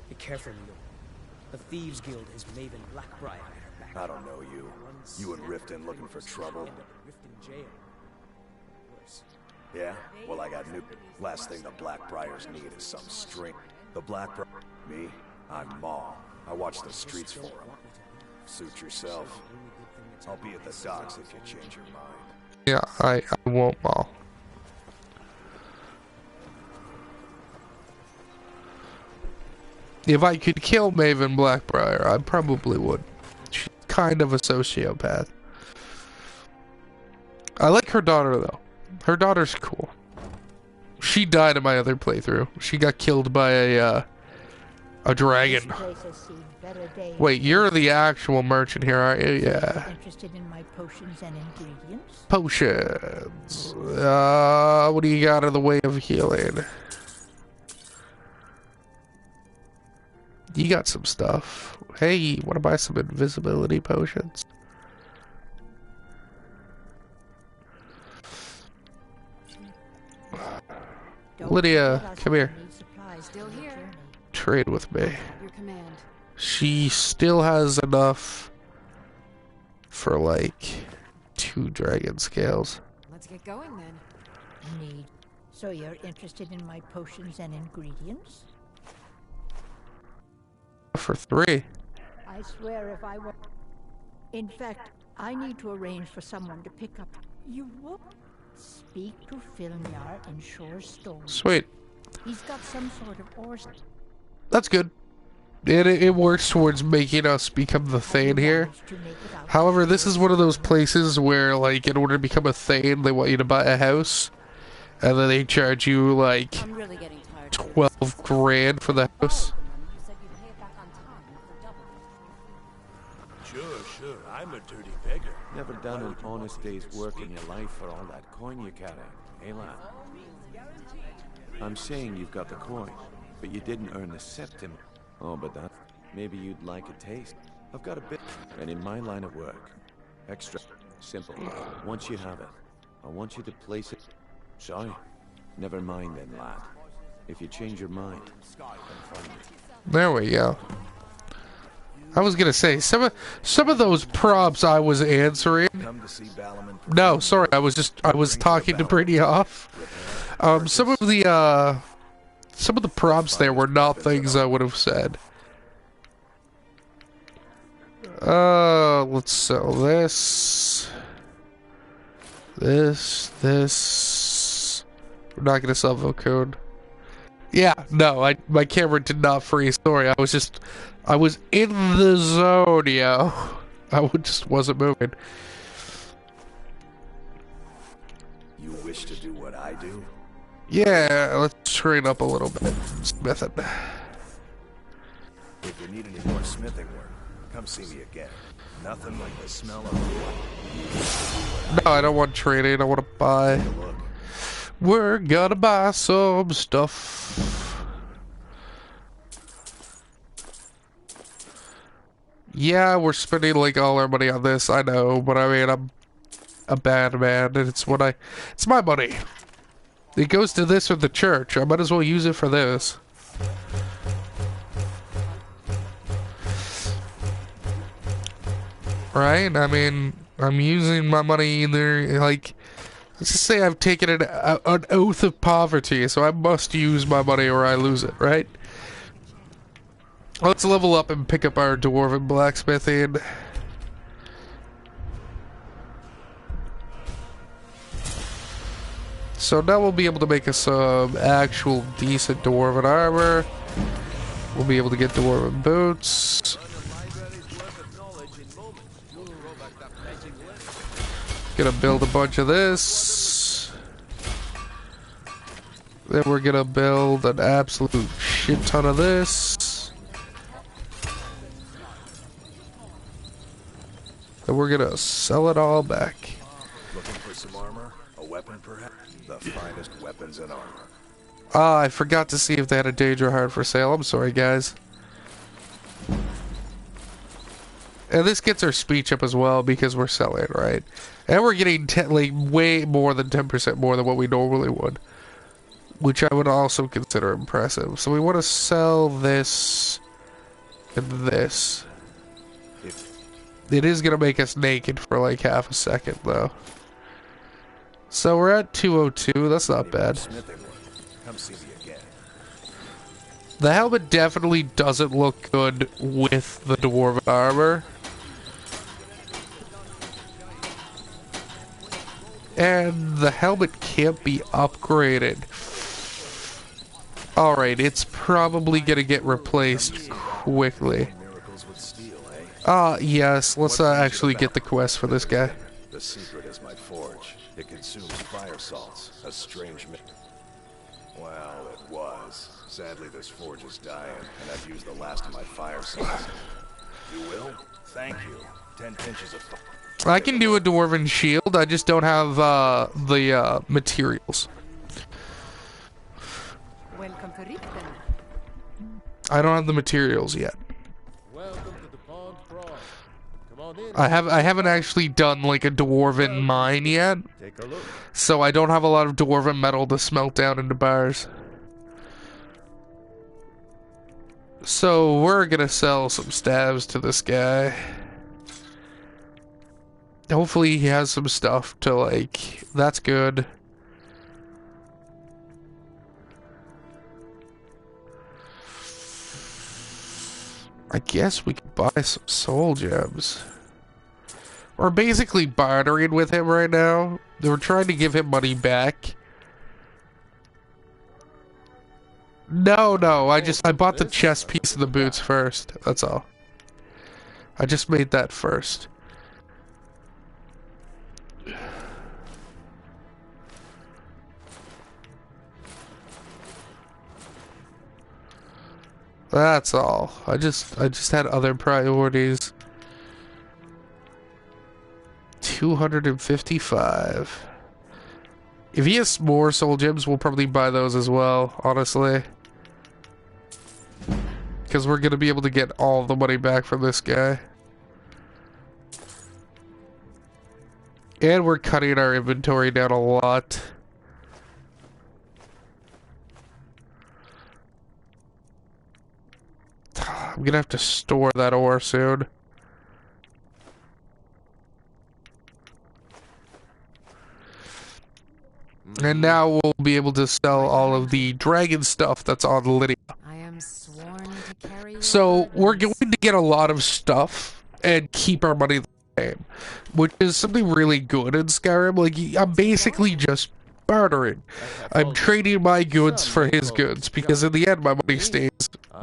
[SPEAKER 9] Be careful, Leo. The Thieves Guild has Maven Blackbriar at her back.
[SPEAKER 12] I don't know you. You in Riften looking for trouble?
[SPEAKER 9] Riften jail. Worse.
[SPEAKER 12] Yeah? Well, I got new. Last thing the Blackbriars need is some string. The Blackbriar... Me? I'm Maul. I watch the streets for them. Suit yourself. I'll be at the docks if you change your mind.
[SPEAKER 1] Yeah, I won't Maul. If I could kill Maven Blackbriar, I probably would. She's kind of a sociopath. I like her daughter, though. Her daughter's cool. She died in my other playthrough. She got killed by a dragon. Wait, you're the actual merchant here, aren't you? Yeah.
[SPEAKER 13] Interested in my potions and ingredients?
[SPEAKER 1] Potions. What do you got in the way of healing? You got some stuff. Hey, wanna buy some invisibility potions? Lydia, come here.
[SPEAKER 11] Still here.
[SPEAKER 1] Trade with me.
[SPEAKER 11] Your command.
[SPEAKER 1] She still has enough for like 2 dragon scales.
[SPEAKER 11] Let's get going then.
[SPEAKER 13] Need. So you're interested in my potions and ingredients?
[SPEAKER 1] For 3.
[SPEAKER 13] I swear if I were... In fact, I need to arrange for someone to pick up... You what? Speak to Filmjar in Shore Stone.
[SPEAKER 1] Sweet.
[SPEAKER 13] He's got some sort of ore...
[SPEAKER 1] That's good. It works towards making us become the Thane here. However, this is one of those places where, like, in order to become a Thane, they want you to buy a house. And then they charge you, like, 12 grand for the house.
[SPEAKER 12] Sure, I'm a dirty bigger.
[SPEAKER 14] Never done an honest day's work in your life for all that coin you carry, eh, lad? I'm saying you've got the coin, but you didn't earn the septim. Oh, but that... maybe you'd like a taste. I've got a bit, and in my line of work, extra simple. Once you have it, I want you to place it... Sorry? Never mind then, lad. If you change your mind, then find it.
[SPEAKER 1] There we go. I was gonna say some of those prompts I was answering. No, sorry, I was talking to Brittany off. Some of the prompts there were not things I would have said. Let's sell this. This. We're not gonna sell Vilcoon. Yeah, no, my camera did not freeze. Sorry, I was in the zone, yo. Just wasn't moving.
[SPEAKER 12] You wish to do what I do?
[SPEAKER 1] Yeah, let's train up a little bit. Smithing.
[SPEAKER 12] If you need any more smithing work, come see me again. Nothing like the smell of blood.
[SPEAKER 1] No, I don't want training. I want to buy. We're gonna buy some stuff. Yeah, we're spending like all our money on this, I know, but I mean, I'm a bad man, and it's my money. It goes to this or the church. I might as well use it for this. Right? I mean, I'm using my money either, like, let's just say I've taken an oath of poverty, so I must use my money or I lose it, right? Let's level up and pick up our dwarven blacksmithing. So now we'll be able to make us some actual decent dwarven armor. We'll be able to get dwarven boots. Gonna build a bunch of this. Then we're gonna build an absolute shit ton of this. Then we're gonna sell it all back.
[SPEAKER 12] Looking for some armor? A weapon perhaps? The finest weapons and armor.
[SPEAKER 1] Ah, I forgot to see if they had a Danger Heart for sale. I'm sorry, guys. And this gets our speech up as well because we're selling, right? And we're getting like way more than 10% more than what we normally would, which I would also consider impressive. So we want to sell this and this. It is going to make us naked for like half a second, though. So we're at 202. That's not bad.
[SPEAKER 12] Come see me again.
[SPEAKER 1] The helmet definitely doesn't look good with the dwarven armor. And the helmet can't be upgraded. Alright, it's probably gonna get replaced quickly. Yes, let's actually get the quest for this guy.
[SPEAKER 12] The secret is my forge. It consumes fire salts, a strange well, it was. Sadly, this forge is dying, and I've used the last of my fire salts. You will? Thank you. 10 pinches of fire.
[SPEAKER 1] I can do a dwarven shield, I just don't have the materials.
[SPEAKER 11] Welcome to Richten.
[SPEAKER 1] I don't have the materials yet.
[SPEAKER 10] Welcome to the Pond Prawn. Come on in.
[SPEAKER 1] I haven't actually done like a dwarven mine yet.
[SPEAKER 10] Take a look.
[SPEAKER 1] So I don't have a lot of dwarven metal to smelt down into bars. So we're gonna sell some stabs to this guy. Hopefully he has some stuff to like, that's good. I guess we could buy some soul gems. We're basically bartering with him right now. We're trying to give him money back. No, I bought the chest piece of the boots first. That's all. I just made that first. That's all. I just had other priorities. 255. If he has more soul gems, we'll probably buy those as well, honestly. Because we're going to be able to get all the money back from this guy. And we're cutting our inventory down a lot. I'm going to have to store that ore soon. And now we'll be able to sell all of the dragon stuff that's on Lydia.
[SPEAKER 7] I am sworn to carry.
[SPEAKER 1] So we're going to get a lot of stuff and keep our money the same, which is something really good in Skyrim. Like, I'm basically just bartering. I'm trading my goods for his goods, because in the end my money stays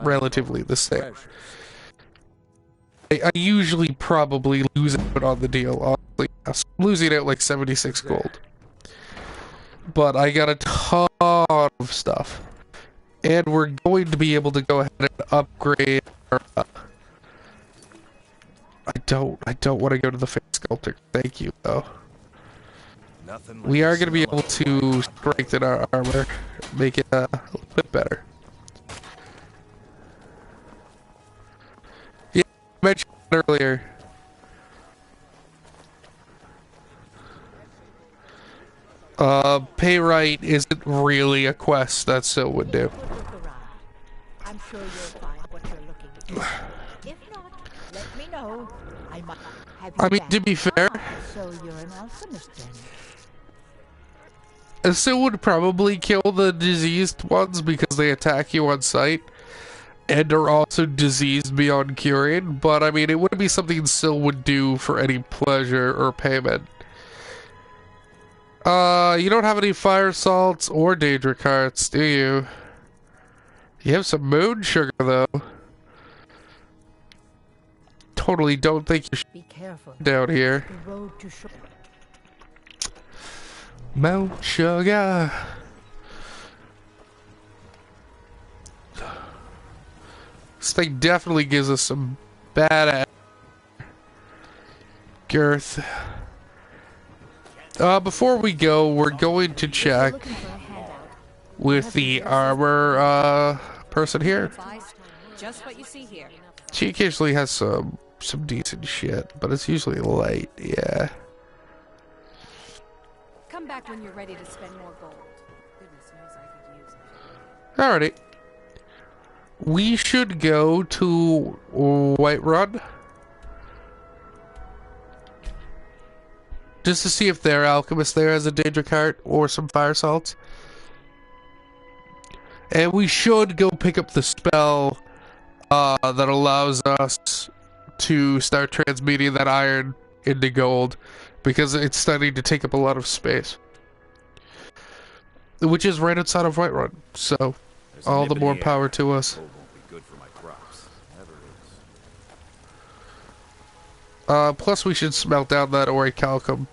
[SPEAKER 1] relatively the same. I usually probably lose out on the deal, honestly. I'm losing out like 76 gold. But I got a ton of stuff. And we're going to be able to go ahead and upgrade our, I don't want to go to the face sculptor. Thank you, though. We are going to be able to strengthen our armor, make it a little bit better. Yeah, I mentioned earlier. Pay right isn't really a quest that Sil would do.
[SPEAKER 13] I'm sure you'll find what you're looking for. If not, let me know. I might have you
[SPEAKER 1] I mean,
[SPEAKER 13] back.
[SPEAKER 1] to be fair,
[SPEAKER 13] So you're an alchemist then?
[SPEAKER 1] Sil would probably kill the diseased ones because they attack you on sight and are also diseased beyond curing, but I mean, it wouldn't be something Sil would do for any pleasure or payment. You don't have any fire salts or daedric hearts, do you? You have some moon sugar, though. Totally don't think you should
[SPEAKER 13] be careful
[SPEAKER 1] down here.
[SPEAKER 13] The road to
[SPEAKER 1] Mount Sugar. This thing definitely gives us some badass girth. Before we go, we're going to check with the armor person here.
[SPEAKER 11] Just what you see here.
[SPEAKER 1] She occasionally has some decent shit, but it's usually light, yeah.
[SPEAKER 11] Come back when you're ready to spend more gold. Goodness knows I could use it.
[SPEAKER 1] Alrighty. We should go to Whiterun. Just to see if their alchemist there has a daedric heart or some fire salts. And we should go pick up the spell that allows us to start transmuting that iron into gold, because it's starting to take up a lot of space. Which is right outside of Whiterun, so all the more power to us. Plus we should smelt down that orichalcum,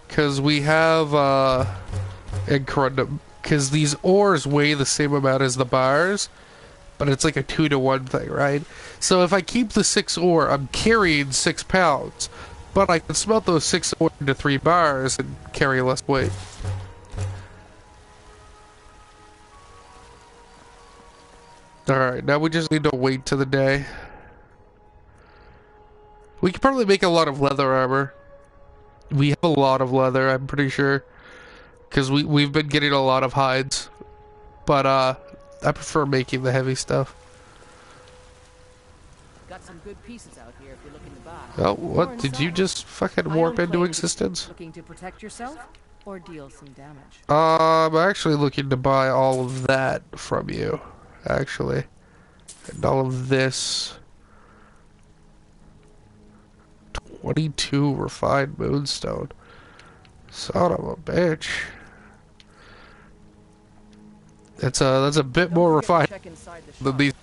[SPEAKER 1] because we have Incrundum, because these ores weigh the same amount as the bars, but it's like a 2-to-1 thing, right? So if I keep the 6 ore, I'm carrying 6 pounds, but I can smelt those 6 ore into 3 bars and carry less weight. Alright, now we just need to wait till the day. We could probably make a lot of leather armor. We have a lot of leather, I'm pretty sure. Because we've been getting a lot of hides. But, I prefer making the heavy stuff.
[SPEAKER 3] Got some good pieces out here if you're looking to buy.
[SPEAKER 1] Oh, what? Did you just fucking warp into existence?
[SPEAKER 3] Looking to protect yourself or deal some damage?
[SPEAKER 1] I'm actually looking to buy all of that from you, actually. And all of this. 22 refined moonstone. Son of a bitch. That's a bit more refined than these.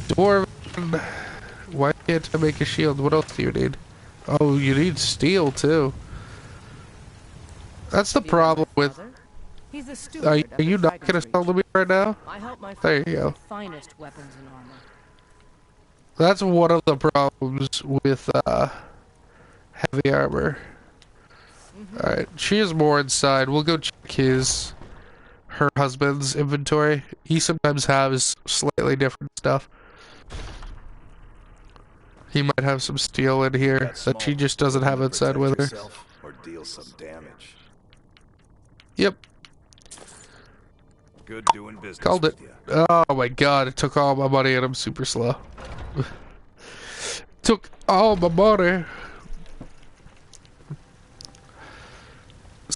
[SPEAKER 1] Dwarven. Why can't I make a shield? What else do you need? Oh, you need steel too. That's the problem with. Are you not gonna sell to me right now? There you go.
[SPEAKER 3] Finest weapons and armor.
[SPEAKER 1] That's one of the problems with heavy armor. Alright, she has more inside. We'll go check her husband's inventory. He sometimes has slightly different stuff. He might have some steel in here that she just doesn't have inside with her.
[SPEAKER 12] Or deal some damage.
[SPEAKER 1] Yep.
[SPEAKER 12] Good doing business.
[SPEAKER 1] Called it. Oh my god, it took all my money and I'm super slow. Took all my money.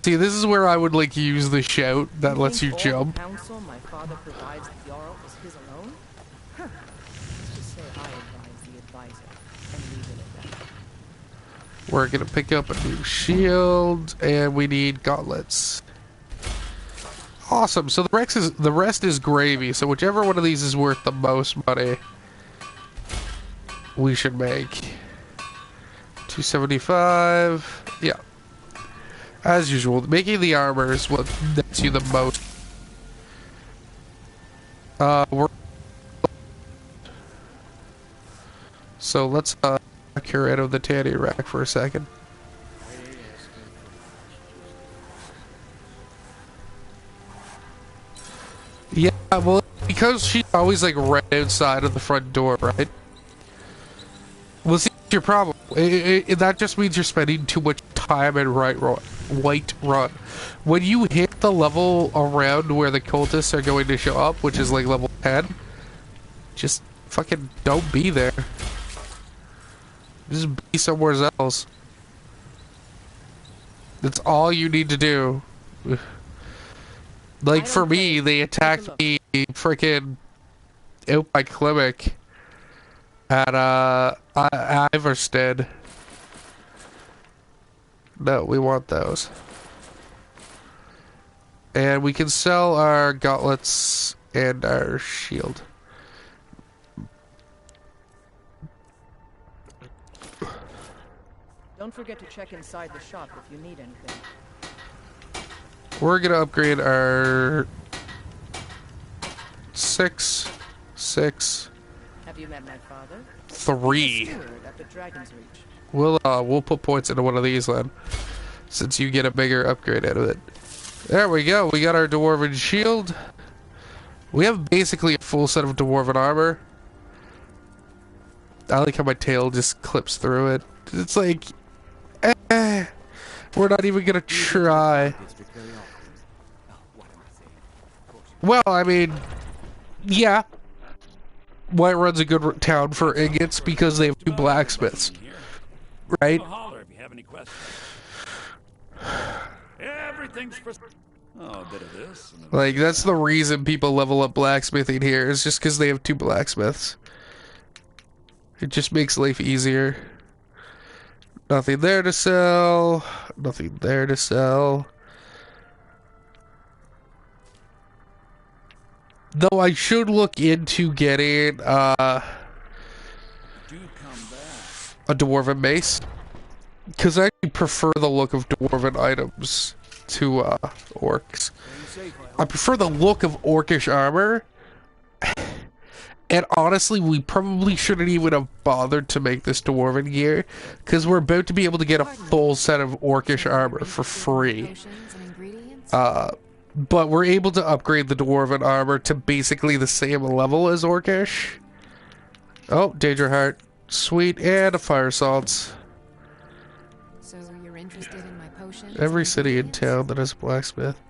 [SPEAKER 1] See, this is where I would like use the shout that lets you jump.
[SPEAKER 15] Counsel my father provides the Jarl is his alone? Huh. Let's just say I advise the advisor and leave it at that.
[SPEAKER 1] We're gonna pick up a new shield and we need gauntlets. Awesome. So the rest is gravy. So whichever one of these is worth the most money, we should make. 275. Yeah. As usual, making the armor is what nets you the most. So let's cure out of the tanny rack for a second. Yeah, well, because she's always like right outside of the front door, right? Well, see, your problem. That just means you're spending too much time in White Run. When you hit the level around where the cultists are going to show up, which is like level 10, just fucking don't be there. Just be somewhere else. That's all you need to do. Like for me, they attacked me freaking out by Climic at Iverstead. No, we want those. And we can sell our gauntlets and our shield.
[SPEAKER 15] Don't forget to check inside the shop if you need anything.
[SPEAKER 1] We're gonna upgrade our 6.
[SPEAKER 15] Have you met my father?
[SPEAKER 1] 3.
[SPEAKER 15] At the Dragon's Reach.
[SPEAKER 1] We'll put points into one of these then, since you get a bigger upgrade out of it. There we go. We got our dwarven shield. We have basically a full set of dwarven armor. I like how my tail just clips through it. It's like, we're not even gonna try. Well, I mean, yeah. White Run's a good town for ingots because they have 2 blacksmiths. Right?
[SPEAKER 16] Everything's for a bit of this.
[SPEAKER 1] Like, that's the reason people level up blacksmithing here, is just because they have 2 blacksmiths. It just makes life easier. Nothing there to sell. Nothing there to sell. Though I should look into getting a dwarven mace, because I actually prefer the look of dwarven items to orcs. I prefer the look of orcish armor, and honestly, we probably shouldn't even have bothered to make this dwarven gear, because we're about to be able to get a full set of orcish armor for free. But we're able to upgrade the dwarven armor to basically the same level as orcish. Oh, Danger Heart. Sweet, and a fire salts.
[SPEAKER 7] So you're interested in my potions?
[SPEAKER 1] Every city in town that has a blacksmith.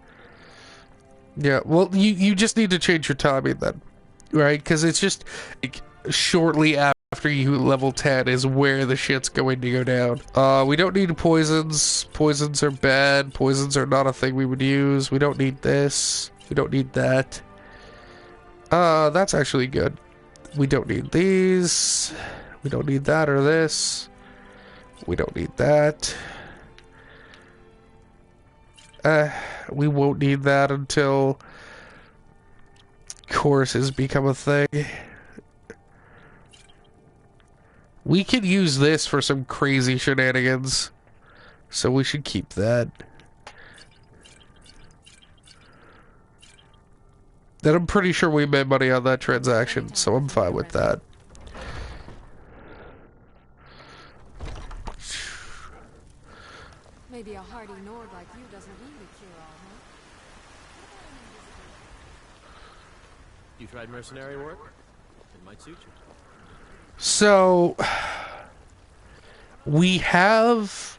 [SPEAKER 1] Yeah, well, you just need to change your timing then, right? Because it's just like, shortly after you level 10 is where the shit's going to go down. We don't need poisons. Poisons are bad. Poisons are not a thing we would use. We don't need this. We don't need that. That's actually good. We don't need these. We don't need that or this. We don't need that. We won't need that until courses become a thing. We could use this for some crazy shenanigans, so we should keep that. Then I'm pretty sure we made money on that transaction, so I'm fine with that.
[SPEAKER 11] Maybe a hardy Nord like you doesn't need a cure-all, huh?
[SPEAKER 9] You tried mercenary work? It might suit you.
[SPEAKER 1] So we have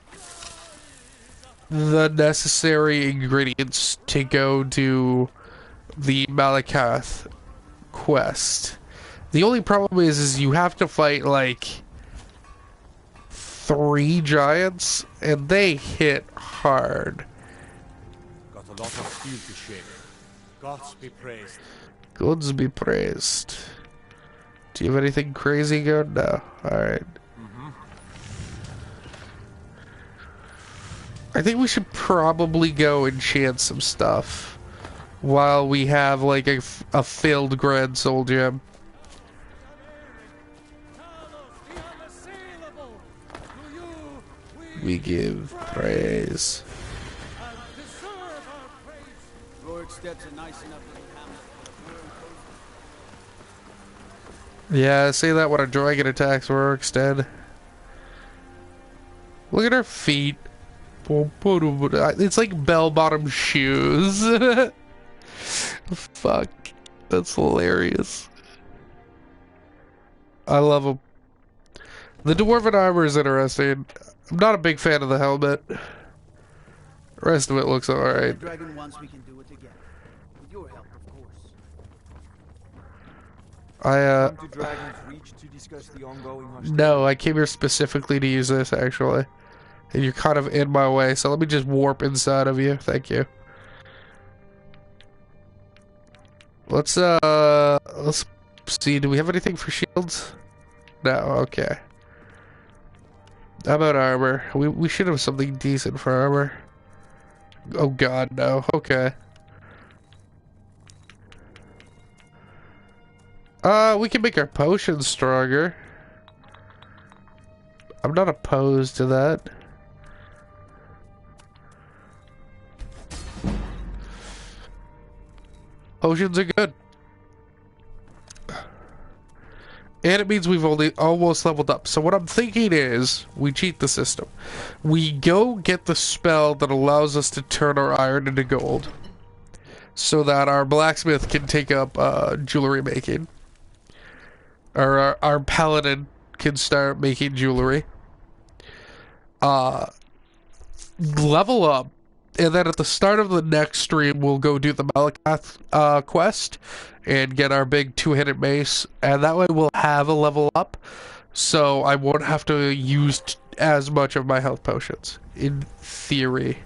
[SPEAKER 1] the necessary ingredients to go do the Malakath quest. The only problem is you have to fight like 3 giants, and they hit hard.
[SPEAKER 16] Got a lot of steel to shake. Gods be praised.
[SPEAKER 1] Gods be praised. Do you have anything crazy good? No. Alright. I think we should probably go enchant some stuff while we have like a filled Grand Soul Gem. We give praise. Yeah, say that when a dragon attacks Rorikstead. Look at her feet. It's like bell-bottom shoes. Fuck. That's hilarious. I love them. The Dwarven armor is interesting. I'm not a big fan of the helmet. The rest of it looks alright.
[SPEAKER 17] Dragon wants we can do it together. With your help, of course.
[SPEAKER 1] Come
[SPEAKER 17] to Dragon's Reach to discuss the ongoing
[SPEAKER 1] No, I came here specifically to use this, actually. And you're kind of in my way, so let me just warp inside of you. Thank you. Let's see, do we have anything for shields? No, okay. How about armor? We should have something decent for armor. Oh god, no. Okay. We can make our potions stronger. I'm not opposed to that. Potions are good. And it means we've only almost leveled up. So what I'm thinking is, we cheat the system. We go get the spell that allows us to turn our iron into gold. So that our blacksmith can take up jewelry making. Or our paladin can start making jewelry. Level up. And then at the start of the next stream, we'll go do the Malakath quest and get our big 2-handed mace. And that way we'll have a level up, so I won't have to use as much of my health potions. In theory,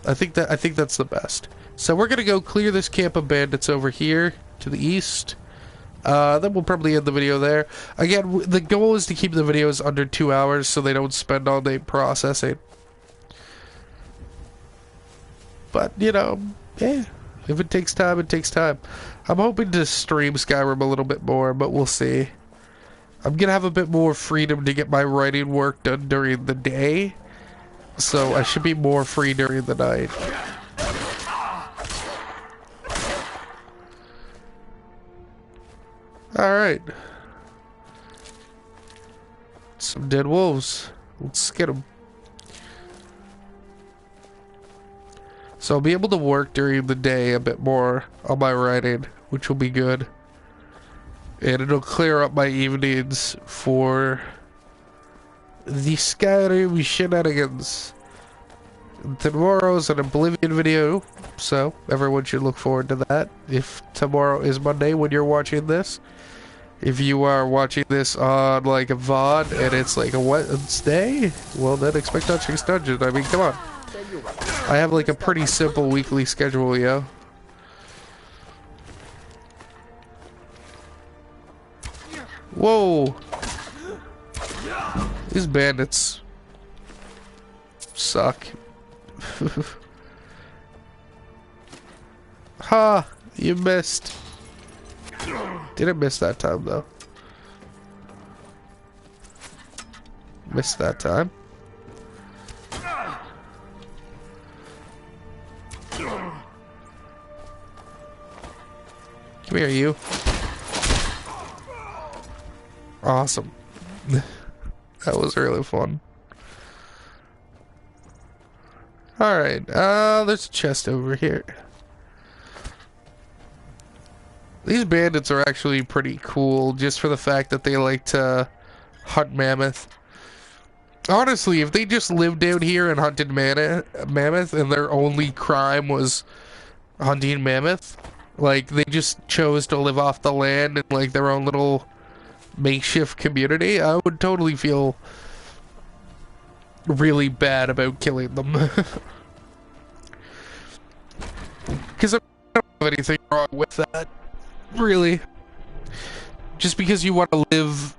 [SPEAKER 1] I think that's the best. So we're gonna go clear this camp of bandits over here to the east. Then we'll probably end the video there. Again, the goal is to keep the videos under 2 hours so they don't spend all day processing. But, you know, yeah, if it takes time, it takes time. I'm hoping to stream Skyrim a little bit more, but we'll see. I'm gonna have a bit more freedom to get my writing work done during the day, so I should be more free during the night. Alright. Some dead wolves. Let's get them. So I'll be able to work during the day a bit more on my writing, which will be good. And it'll clear up my evenings for the Skyrim shenanigans. Tomorrow's an Oblivion video, so everyone should look forward to that. If tomorrow is Monday when you're watching this. If you are watching this on like a VOD and it's like a Wednesday, well then expect Touching's Dungeon. I mean, come on. I have like a pretty simple weekly schedule, yo. Whoa! These bandits suck. Ha! You missed. Didn't miss that time though. Missed that time. Come here, you. Awesome. That was really fun. Alright, there's a chest over here. These bandits are actually pretty cool, just for the fact that they like to hunt mammoth. Honestly, if they just lived down here and hunted mammoth, and their only crime was hunting mammoth, like, they just chose to live off the land in, like, their own little makeshift community, I would totally feel really bad about killing them. Because I don't have anything wrong with that, really. Just because you want to live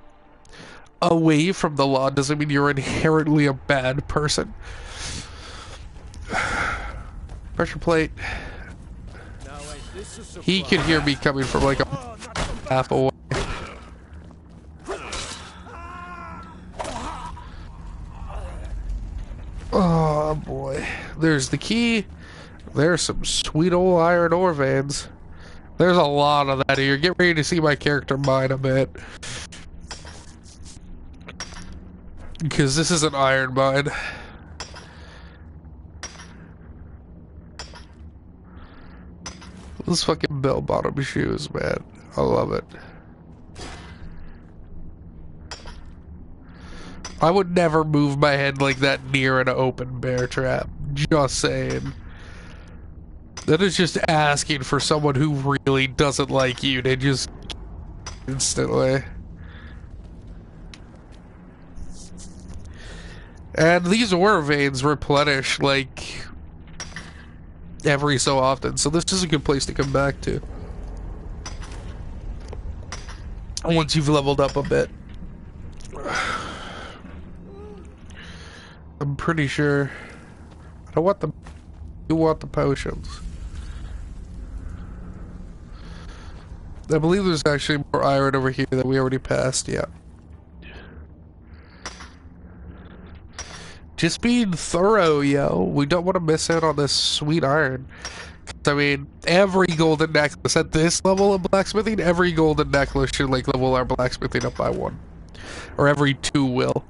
[SPEAKER 1] away from the law doesn't mean you're inherently a bad person. Pressure plate. He could hear me coming from like a half away. Oh boy. There's the key. There's some sweet old iron ore veins. There's a lot of that here. Get ready to see my character mine a bit. Because this is an iron mine. Those fucking bell-bottom shoes, man. I love it. I would never move my head like that near an open bear trap. Just saying. That is just asking for someone who really doesn't like you to just instantly. And these ore veins replenish like every so often, so this is a good place to come back to once you've leveled up a bit. I'm pretty sure I don't want the you want the potions. I believe there's actually more iron over here that we already passed, yeah. Just being thorough, yo. We don't want to miss out on this sweet iron. I mean, every golden necklace at this level of blacksmithing, every golden necklace should like level our blacksmithing up by 1. Or every 2 will.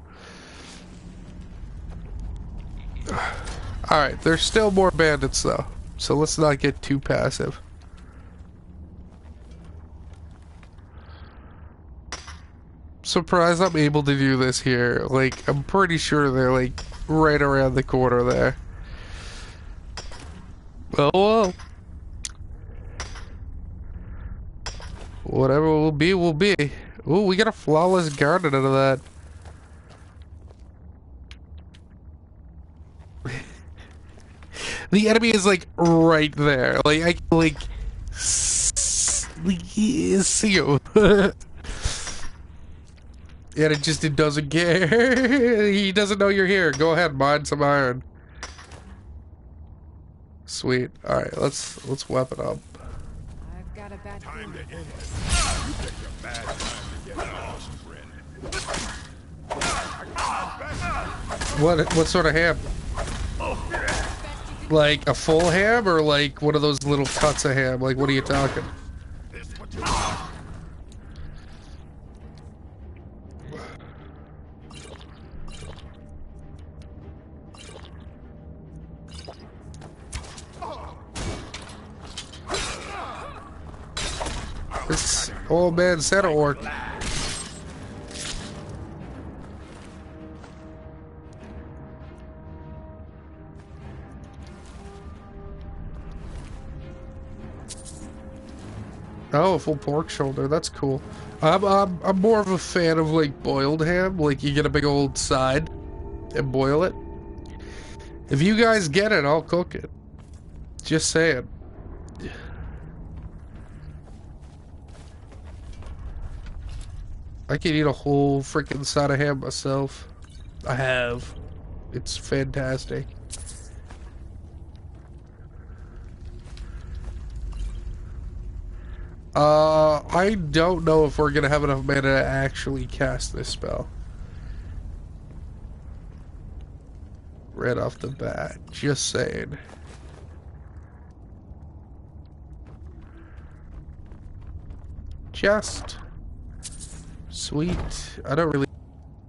[SPEAKER 1] Alright, there's still more bandits though. So let's not get too passive. Surprised I'm able to do this here. Like, I'm pretty sure they're like right around the corner there. Oh well. Whatever will be, will be. Ooh, we got a flawless garden out of that. The enemy is like right there. Like, I can like see you. And it doesn't care. He doesn't know you're here. Go ahead, mine some iron. Sweet. Alright, let's weapon up.
[SPEAKER 11] I've got a bad time to end this.
[SPEAKER 12] You picked a bad time to get lost, friend.
[SPEAKER 1] What sort of ham? Like a full ham or like one of those little cuts of ham? Like what are you talking? This old man said it worked. Oh, a full pork shoulder. That's cool. I'm more of a fan of like boiled ham. Like you get a big old side and boil it. If you guys get it, I'll cook it. Just saying. I can eat a whole freaking side of ham myself. I have. It's fantastic. I don't know if we're gonna have enough mana to actually cast this spell. Right off the bat, just saying. Just sweet. I don't really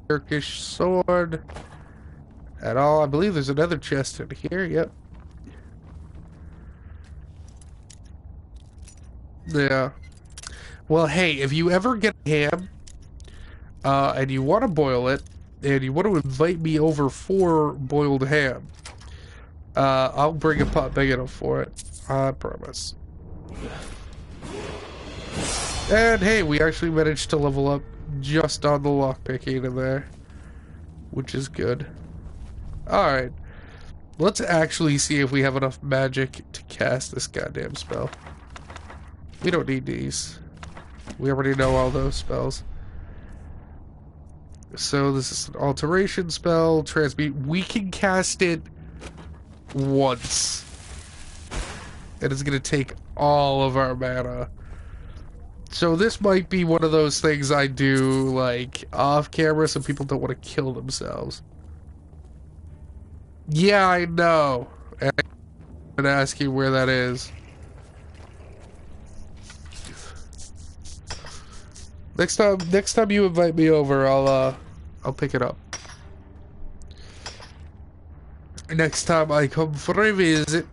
[SPEAKER 1] Turkish sword. at all. I believe there's another chest in here. Yep. Yeah. Well, hey, if you ever get a ham, and you want to boil it, and you want to invite me over for boiled ham, I'll bring a pot big enough for it. I promise. And hey, we actually managed to level up just on the lockpicking in there, which is good. Alright. Let's actually see if we have enough magic to cast this goddamn spell. We don't need these. We already know all those spells. So this is an alteration spell, transmute. We can cast it once. And it's gonna take all of our mana. So this might be one of those things I do, like, off camera so people don't want to kill themselves. Yeah, I know. And I'm gonna ask you where that is. Next time you invite me over, I'll pick it up. Next time I come for a visit.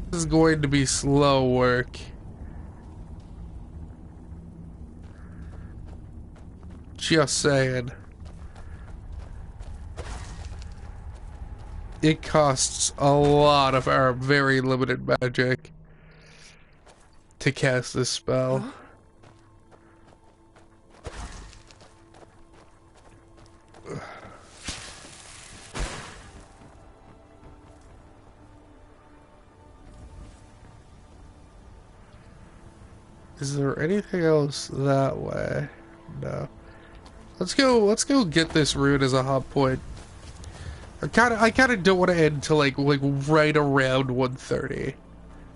[SPEAKER 1] This is going to be slow work. Just saying. It costs a lot of our very limited magic to cast this spell. Huh? Is there anything else that way? No. Let's go get this rune as a hot point. I kinda don't want to end till like right around 1:30.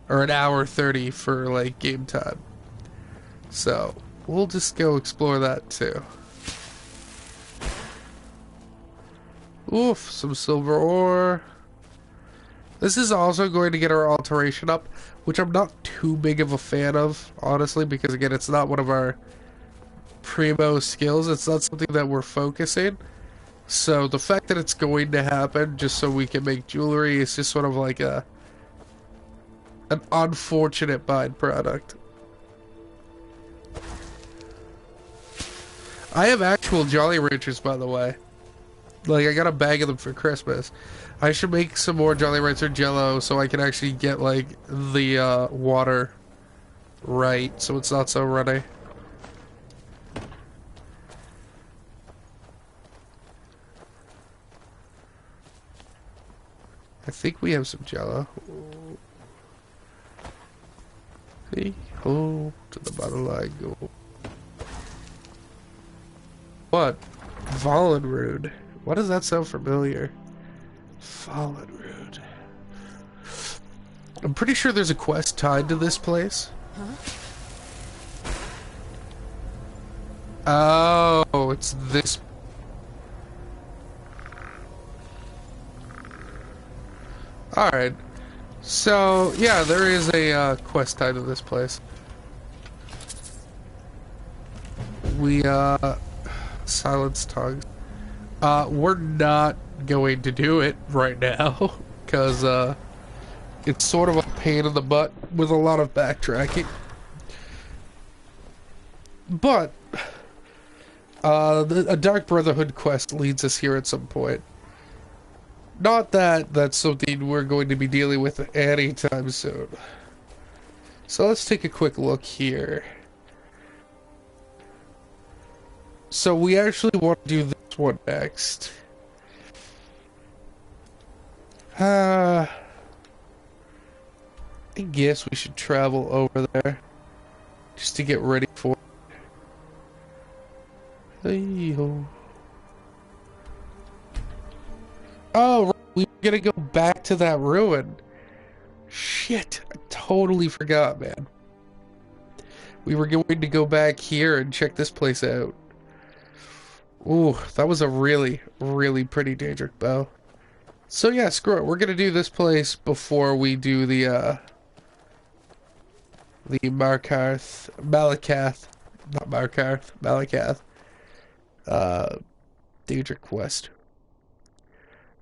[SPEAKER 1] Or an hour 30 for like game time. So we'll just go explore that too. Oof, some silver ore. This is also going to get our alteration up, which I'm not too big of a fan of, honestly, because again, it's not one of our primo skills. It's not something that we're focusing. So the fact that it's going to happen just so we can make jewelry is just sort of like an unfortunate byproduct. I have actual Jolly Ranchers, by the way. Like, I got a bag of them for Christmas. I should make some more Jolly Rancher Jello so I can actually get, like, the water right so it's not so runny. I think we have some Jello. Hey, ho, to the bottom I go. What? Fallen Rude. Why does that sound familiar? Fallen Rude. I'm pretty sure there's a quest tied to this place. Huh? Oh, it's this. Alright. So, yeah, there is a quest tied to this place. We, silence tongues. We're not going to do it right now, because, it's sort of a pain in the butt with a lot of backtracking. But, a Dark Brotherhood quest leads us here at some point. Not that that's something we're going to be dealing with anytime soon. So let's take a quick look here. So we actually want to do this one next. I guess we should travel over there just to get ready for it. Hey-ho. Oh, we were gonna go back to that ruin. Shit, I totally forgot, man. We were going to go back here and check this place out. Ooh, that was a really, really pretty Daedric bow. So yeah, screw it. We're gonna do this place before we do the Malakath, not Markarth, Malakath, Daedric quest.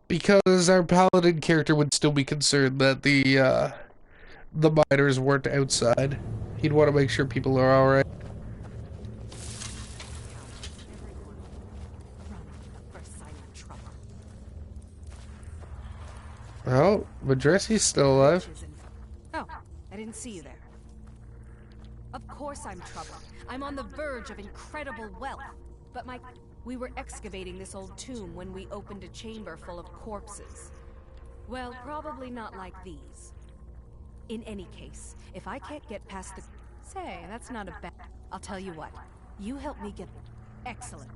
[SPEAKER 1] Because our paladin character would still be concerned that the miners weren't outside. He'd want to make sure people are alright. Oh, Madressi's still alive.
[SPEAKER 11] Oh, I didn't see you there. Of course I'm trouble. I'm on the verge of incredible wealth. But we were excavating this old tomb when we opened a chamber full of corpses. Well, probably not like these. In any case, if I can't get past the... Say, that's not a bad... I'll tell you what. You help me get... Excellent.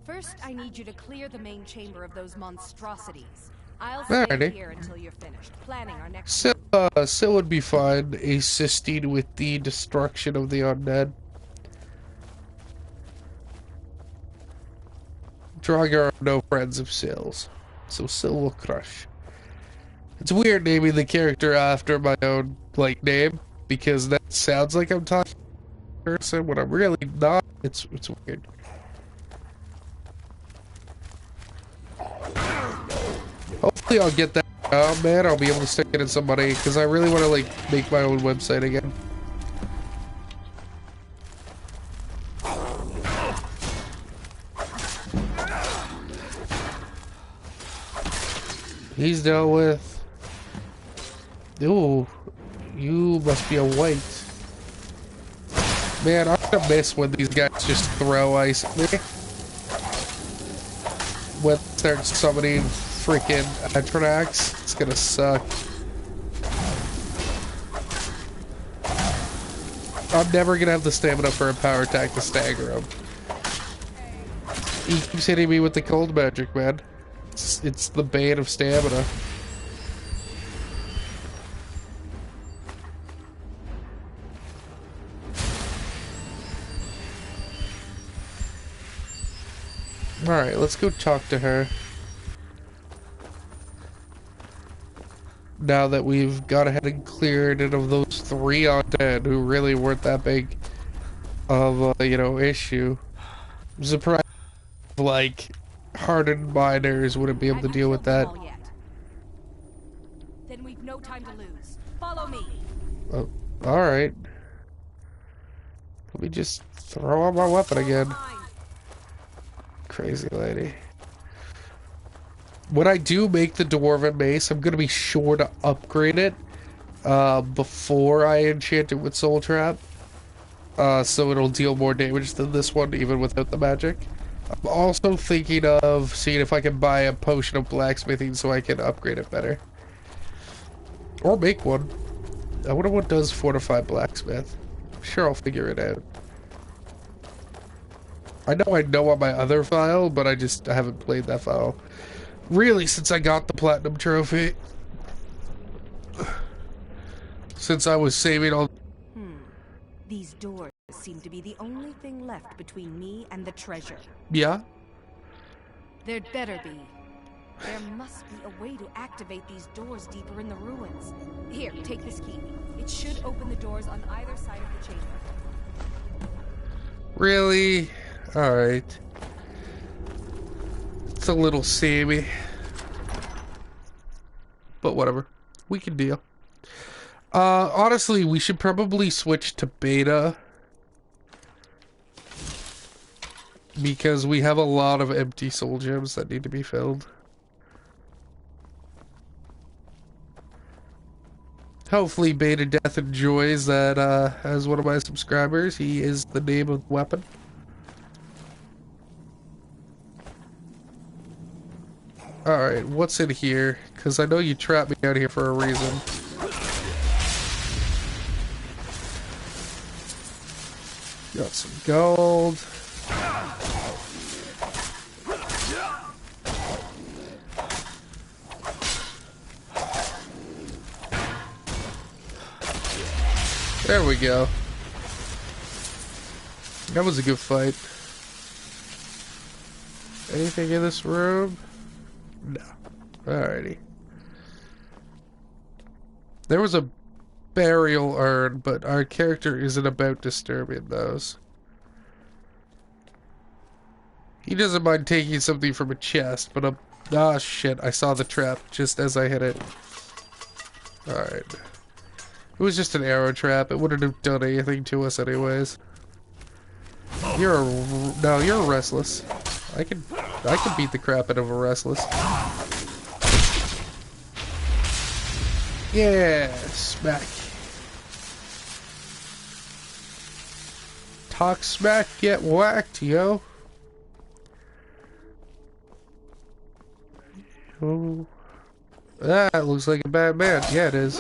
[SPEAKER 11] First, I need you to clear the main chamber of those monstrosities. I'll stay here until you're finished, planning our next...
[SPEAKER 1] Sil would be fine assisting with the destruction of the undead. Draugr are no friends of Sil's, so Sil will crush. It's weird naming the character after my own, like, name, because that sounds like I'm talking to a person when I'm really not. It's weird. Hopefully I'll get that out, man. I'll be able to stick it in some money, because I really want to, like, make my own website again. He's dealt with... Ooh, you must be a white. Man, I'm gonna miss when these guys just throw ice at me. When they start summoning freaking Atronax, it's gonna suck. I'm never gonna have the stamina for a power attack to stagger him. He keeps hitting me with the cold magic, man. It's the bane of stamina. Alright, let's go talk to her. Now that we've got ahead and cleared it of those 3 undead who really weren't that big of a, you know, issue. I'm surprised, like, hardened miners wouldn't be able to deal with that.
[SPEAKER 11] Then we've no time to lose. Follow me.
[SPEAKER 1] Oh, alright. Let me just throw out my weapon again. Crazy lady. When I do make the Dwarven Mace, I'm gonna be sure to upgrade it before I enchant it with Soul Trap. So it'll deal more damage than this one, even without the magic. I'm also thinking of seeing if I can buy a potion of blacksmithing so I can upgrade it better. Or make one. I wonder what does fortify blacksmith. I'm sure I'll figure it out. I know on my other file, but I haven't played that file. Really, since I got the platinum trophy. Since I was saving all...
[SPEAKER 11] These doors seem to be the only thing left between me and the treasure.
[SPEAKER 1] Yeah?
[SPEAKER 11] There'd better be. There must be a way to activate these doors deeper in the ruins. Here, take this key. It should open the doors on either side of the chamber.
[SPEAKER 1] Really? Alright. It's a little samey. But whatever. We can deal. Honestly, we should probably switch to beta. Because we have a lot of empty soul gems that need to be filled. Hopefully Beta Death enjoys that as one of my subscribers. He is the name of the weapon. Alright, what's in here? Because I know you trapped me out here for a reason. Got some gold. There we go. That was a good fight. Anything in this room? No. Alrighty. There was a burial urn, but our character isn't about disturbing those. He doesn't mind taking something from a chest, but ah shit, I saw the trap just as I hit it. Alright. It was just an arrow trap, it wouldn't have done anything to us anyways. No, you're restless. I can beat the crap out of a restless. Yeah, smack. Talk smack, get whacked, yo. Oh. That looks like a bad man. Yeah, it is.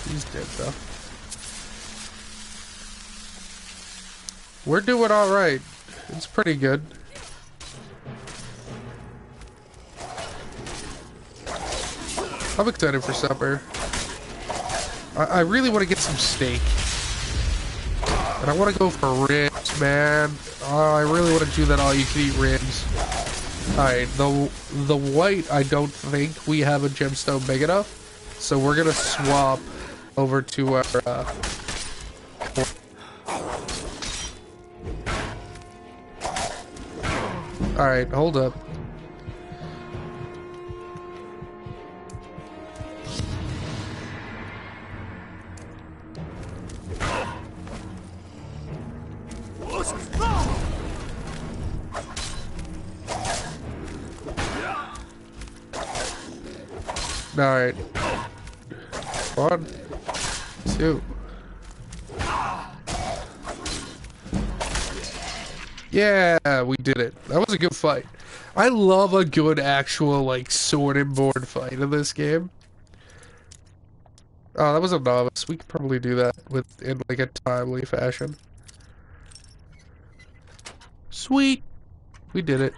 [SPEAKER 1] He's dead, though. We're doing alright. It's pretty good. I'm excited for supper. I really want to get some steak. And I want to go for ribs, man. Oh, I really want to do that all-you-can-eat ribs. Alright, the white, I don't think we have a gemstone big enough. So we're gonna swap over to our, Alright, hold up. Alright. 1, 2. Yeah, we did it. That was a good fight. I love a good actual, like, sword and board fight in this game. Oh, that was a novice. We could probably do that in like a timely fashion. Sweet. We did it.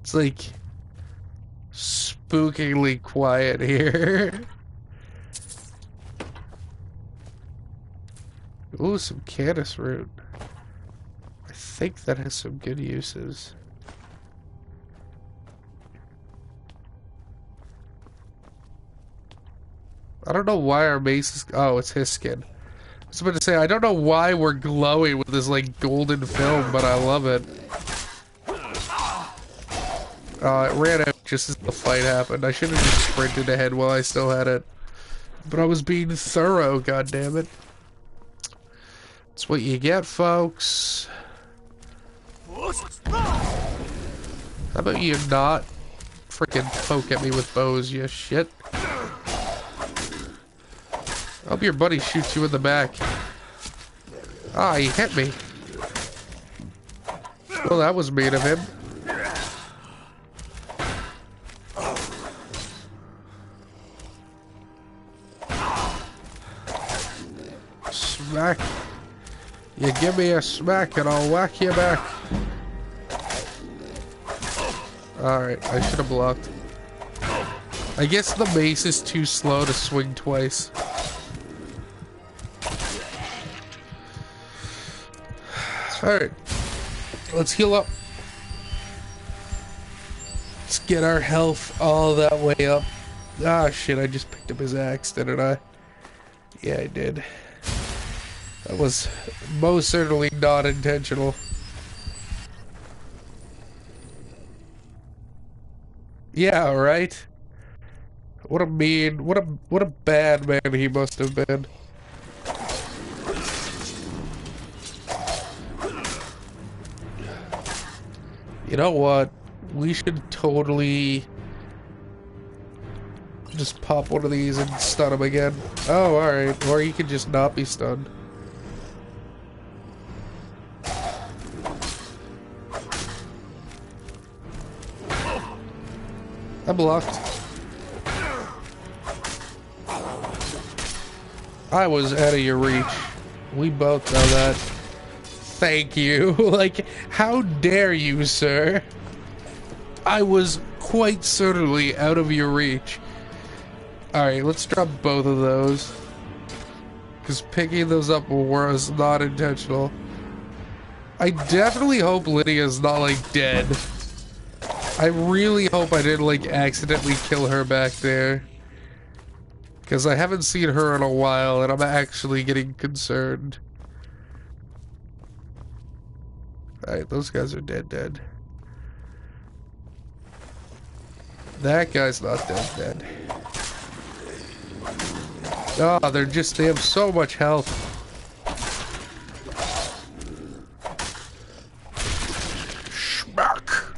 [SPEAKER 1] It's like spookingly quiet here. Ooh, some caddis root. I think that has some good uses. I don't know why our mace is... Oh, it's his skin. I was about to say, I don't know why we're glowing with this, like, golden film, but I love it. It ran out just as the fight happened. I should have just sprinted ahead while I still had it. But I was being thorough, goddammit. That's what you get, folks. How about you not freaking poke at me with bows, you shit? I hope your buddy shoots you in the back. Ah, he hit me. Well, that was mean of him. Smack. You give me a smack and I'll whack you back. Alright, I should have blocked. I guess the mace is too slow to swing twice. Alright. Let's heal up. Let's get our health all that way up. Ah, shit, I just picked up his axe, didn't I? Yeah, I did. That was most certainly not intentional. Yeah, right? What a mean, what a bad man he must have been. You know what? We should totally just pop one of these and stun him again. Oh, alright. Or he could just not be stunned. I blocked. I was out of your reach. We both know that. Thank you. Like, how dare you, sir? I was quite certainly out of your reach. Alright, let's drop both of those. because picking those up was not intentional. I definitely hope Lydia's not, like, dead. I really hope I didn't, like, accidentally kill her back there. Because I haven't seen her in a while, and I'm actually getting concerned. Alright, those guys are dead. That guy's not dead. Oh, they have so much health. Schmuck.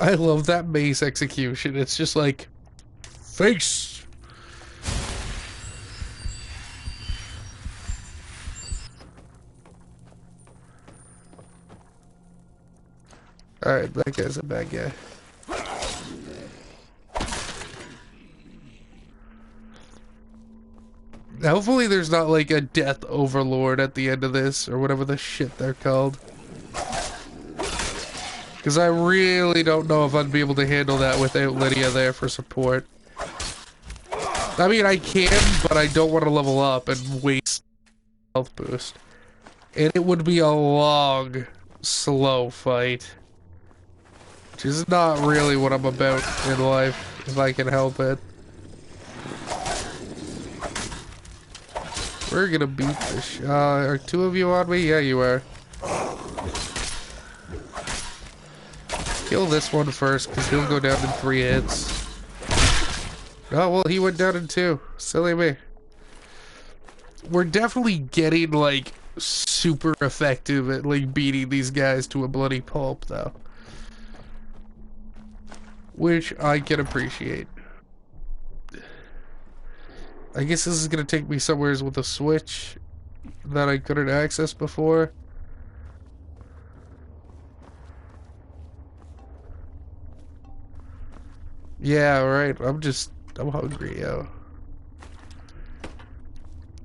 [SPEAKER 1] I love that mace execution. It's just like, face. Alright, that guy's a bad guy. Hopefully there's not like a death overlord at the end of this, or whatever the shit they're called. Because I really don't know if I'd be able to handle that without Lydia there for support. I mean, I can, but I don't want to level up and waste health boost. And it would be a long, slow fight. Which is not really what I'm about in life, if I can help it. We're gonna beat this. Are two of you on me? Yeah, you are. Kill this one first, because he'll go down in 3 hits. Oh, well, he went down in 2. Silly me. We're definitely getting, like, super effective at, like, beating these guys to a bloody pulp, though. Which I can appreciate. I guess this is gonna take me somewheres with a switch that I couldn't access before. Yeah, right. I'm hungry, yo.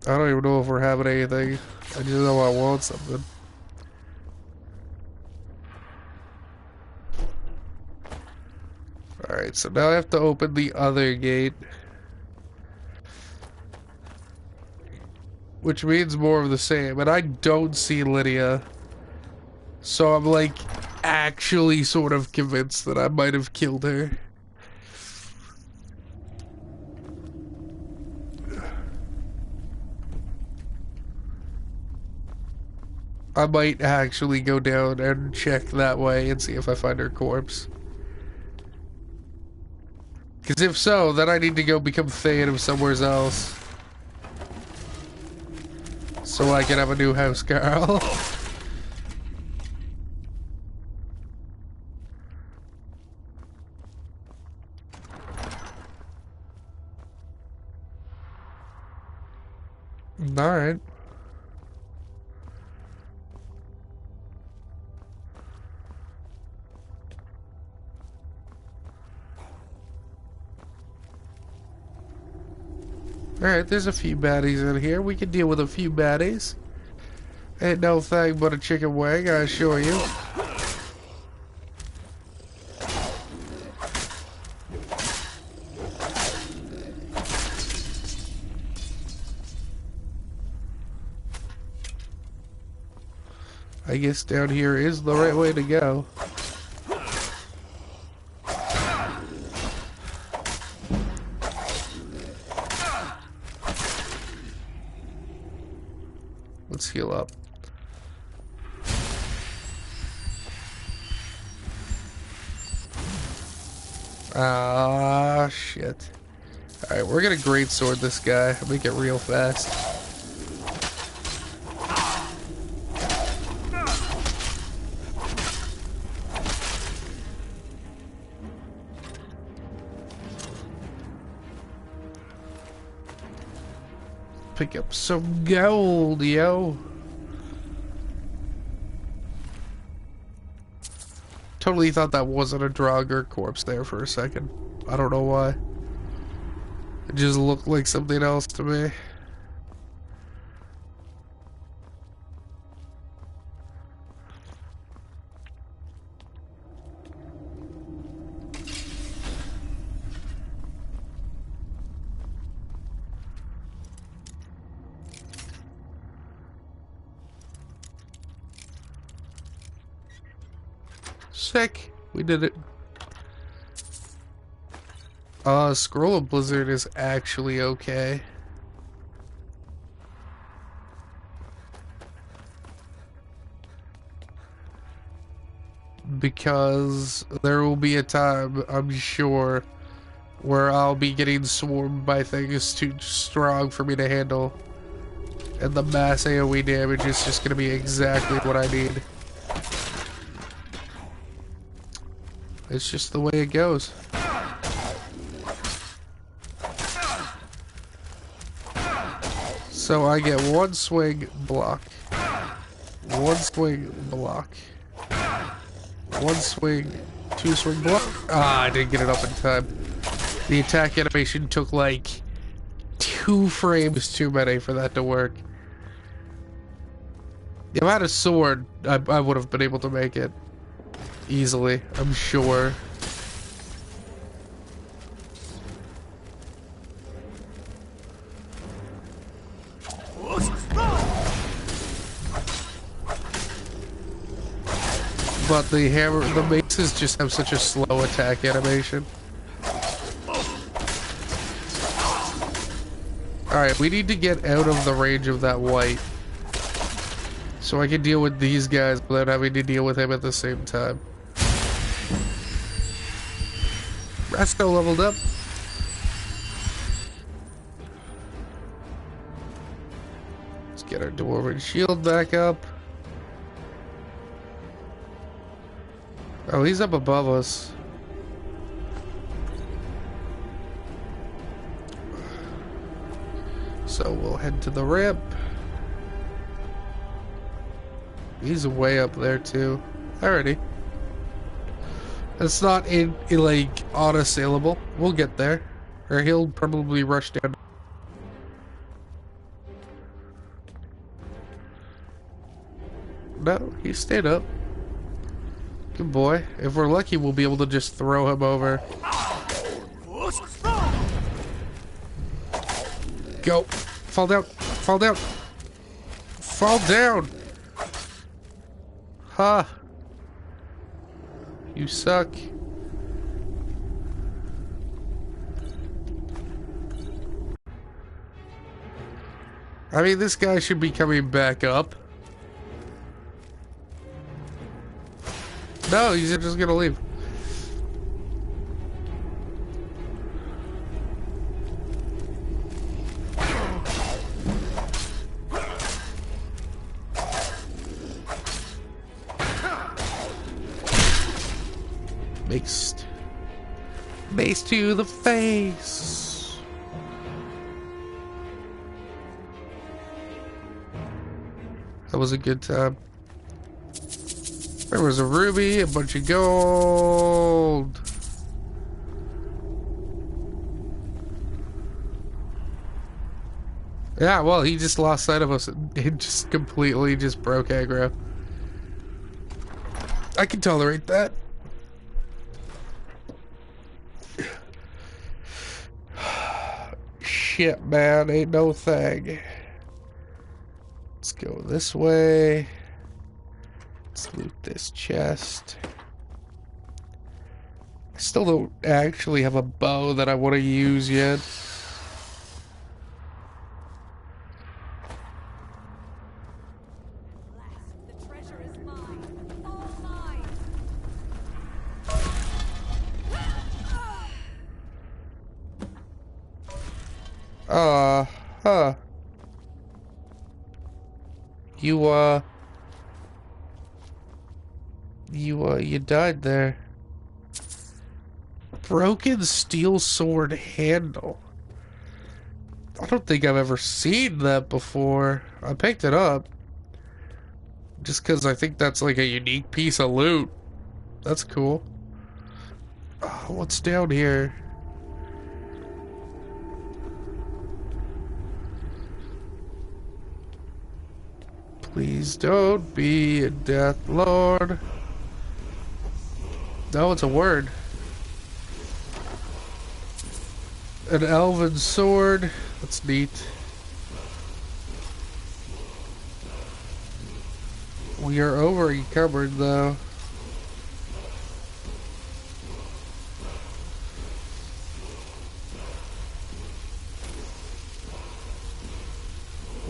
[SPEAKER 1] I don't even know if we're having anything. I just know I want something. Alright, so now I have to open the other gate. Which means more of the same. And I don't see Lydia. So I'm like actually sort of convinced that I might have killed her. I might actually go down and check that way and see if I find her corpse. Because if so, then I need to go become Thayan of somewhere else. So I can have a new house girl. Alright. Alright, there's a few baddies in here. We can deal with a few baddies. Ain't no thing but a chicken wing, I assure you. I guess down here is the right way to go. Let's heal up. Ah, shit. Alright, we're gonna greatsword this guy. Make it real fast. Pick up some gold, yo. Totally thought that wasn't a Draugr corpse there for a second. I don't know why. It just looked like something else to me. Sick. We did it. Scroll of Blizzard is actually okay. Because there will be a time, I'm sure, where I'll be getting swarmed by things too strong for me to handle. And the mass AoE damage is just gonna be exactly what I need. It's just the way it goes. So I get one swing, block. One swing, block. One swing, two swing, block. Ah, I didn't get it up in time. The attack animation took like 2 frames too many for that to work. If I had a sword, I would have been able to make it easily, I'm sure. But the maces just have such a slow attack animation. Alright, we need to get out of the range of that white. So I can deal with these guys without having to deal with him at the same time. Resto leveled up. Let's get our Dwarven shield back up. Oh, he's up above us. So we'll head to the ramp. He's way up there too. Alrighty. It's not like unassailable. We'll get there. Or he'll probably rush down. No, he stayed up. Good boy. If we're lucky, we'll be able to just throw him over. Go. Fall down. Fall down. Fall down. Ha. Huh. You suck. I mean, this guy should be coming back up. No, he's just gonna leave. Mace to the face. That was a good time. There was a ruby, a bunch of gold. Yeah, well, he just lost sight of us. It just completely just broke aggro. I can tolerate that. Shit, man, ain't no thing. Let's go this way. Let's loot this chest. I still don't actually have a bow that I want to use yet. Huh. You died there. Broken steel sword handle. I don't think I've ever seen that before. I picked it up. Just because I think that's like a unique piece of loot. That's cool. Oh, what's down here? Please don't be a Death Lord. No, it's a word. An elven sword. That's neat. We are over encumbered though.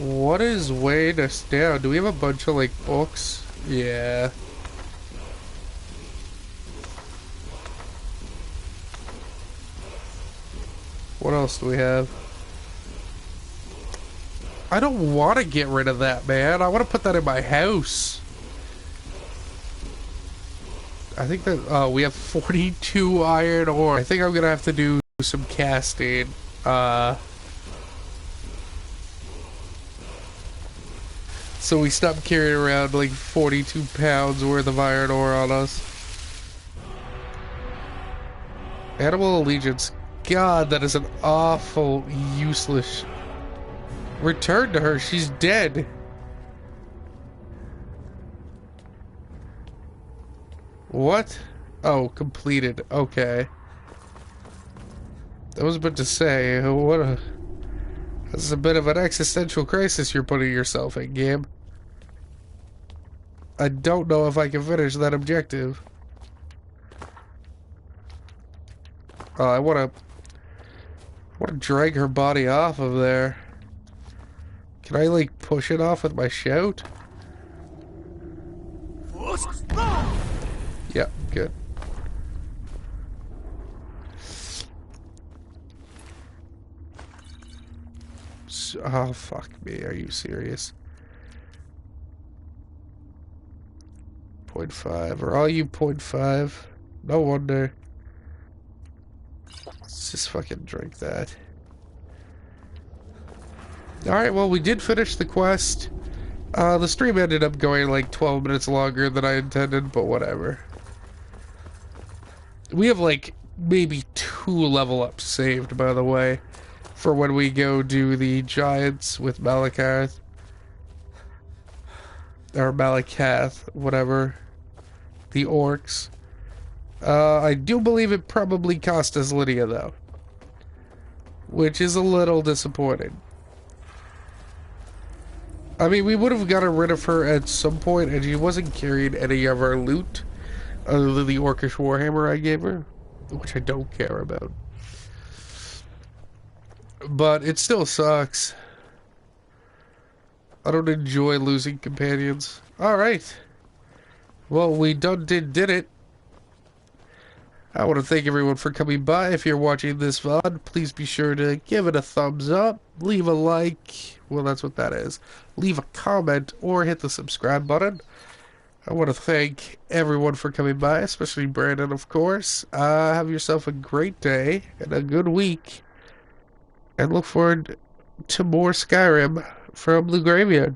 [SPEAKER 1] What is weighing us down? Do we have a bunch of, like, books? Yeah. What else do we have? I don't want to get rid of that, man. I want to put that in my house. I think that, we have 42 iron ore. I think I'm gonna have to do some casting. So we stop carrying around like 42 pounds worth of iron ore on us. Animal allegiance. God, that is an awful, useless... Return to her, she's dead. What? Oh, completed. Okay. I was about to say, what a... This is a bit of an existential crisis you're putting yourself in, game. I don't know if I can finish that objective. I want to drag her body off of there. Can I, like, push it off with my shout? Yeah, good. Oh, fuck me. Are you serious? 0.5. Are all you 0.5? No wonder. Let's just fucking drink that. Alright, well, we did finish the quest. The stream ended up going like 12 minutes longer than I intended, but whatever. We have like maybe 2 level ups saved, by the way, for when we go do the giants with Malakath. Or Malakath, whatever. The orcs. I do believe it probably cost us Lydia, though. Which is a little disappointing. I mean, we would have gotten rid of her at some point, and she wasn't carrying any of our loot, other than the Orcish Warhammer I gave her, which I don't care about. But it still sucks. I don't enjoy losing companions. Alright. Well, we did it. I want to thank everyone for coming by. If you're watching this VOD, please be sure to give it a thumbs up, leave a like, well, that's what that is, leave a comment, or hit the subscribe button. I want to thank everyone for coming by, especially Brandon, of course. Have yourself a great day and a good week, and look forward to more Skyrim from the Graveyard.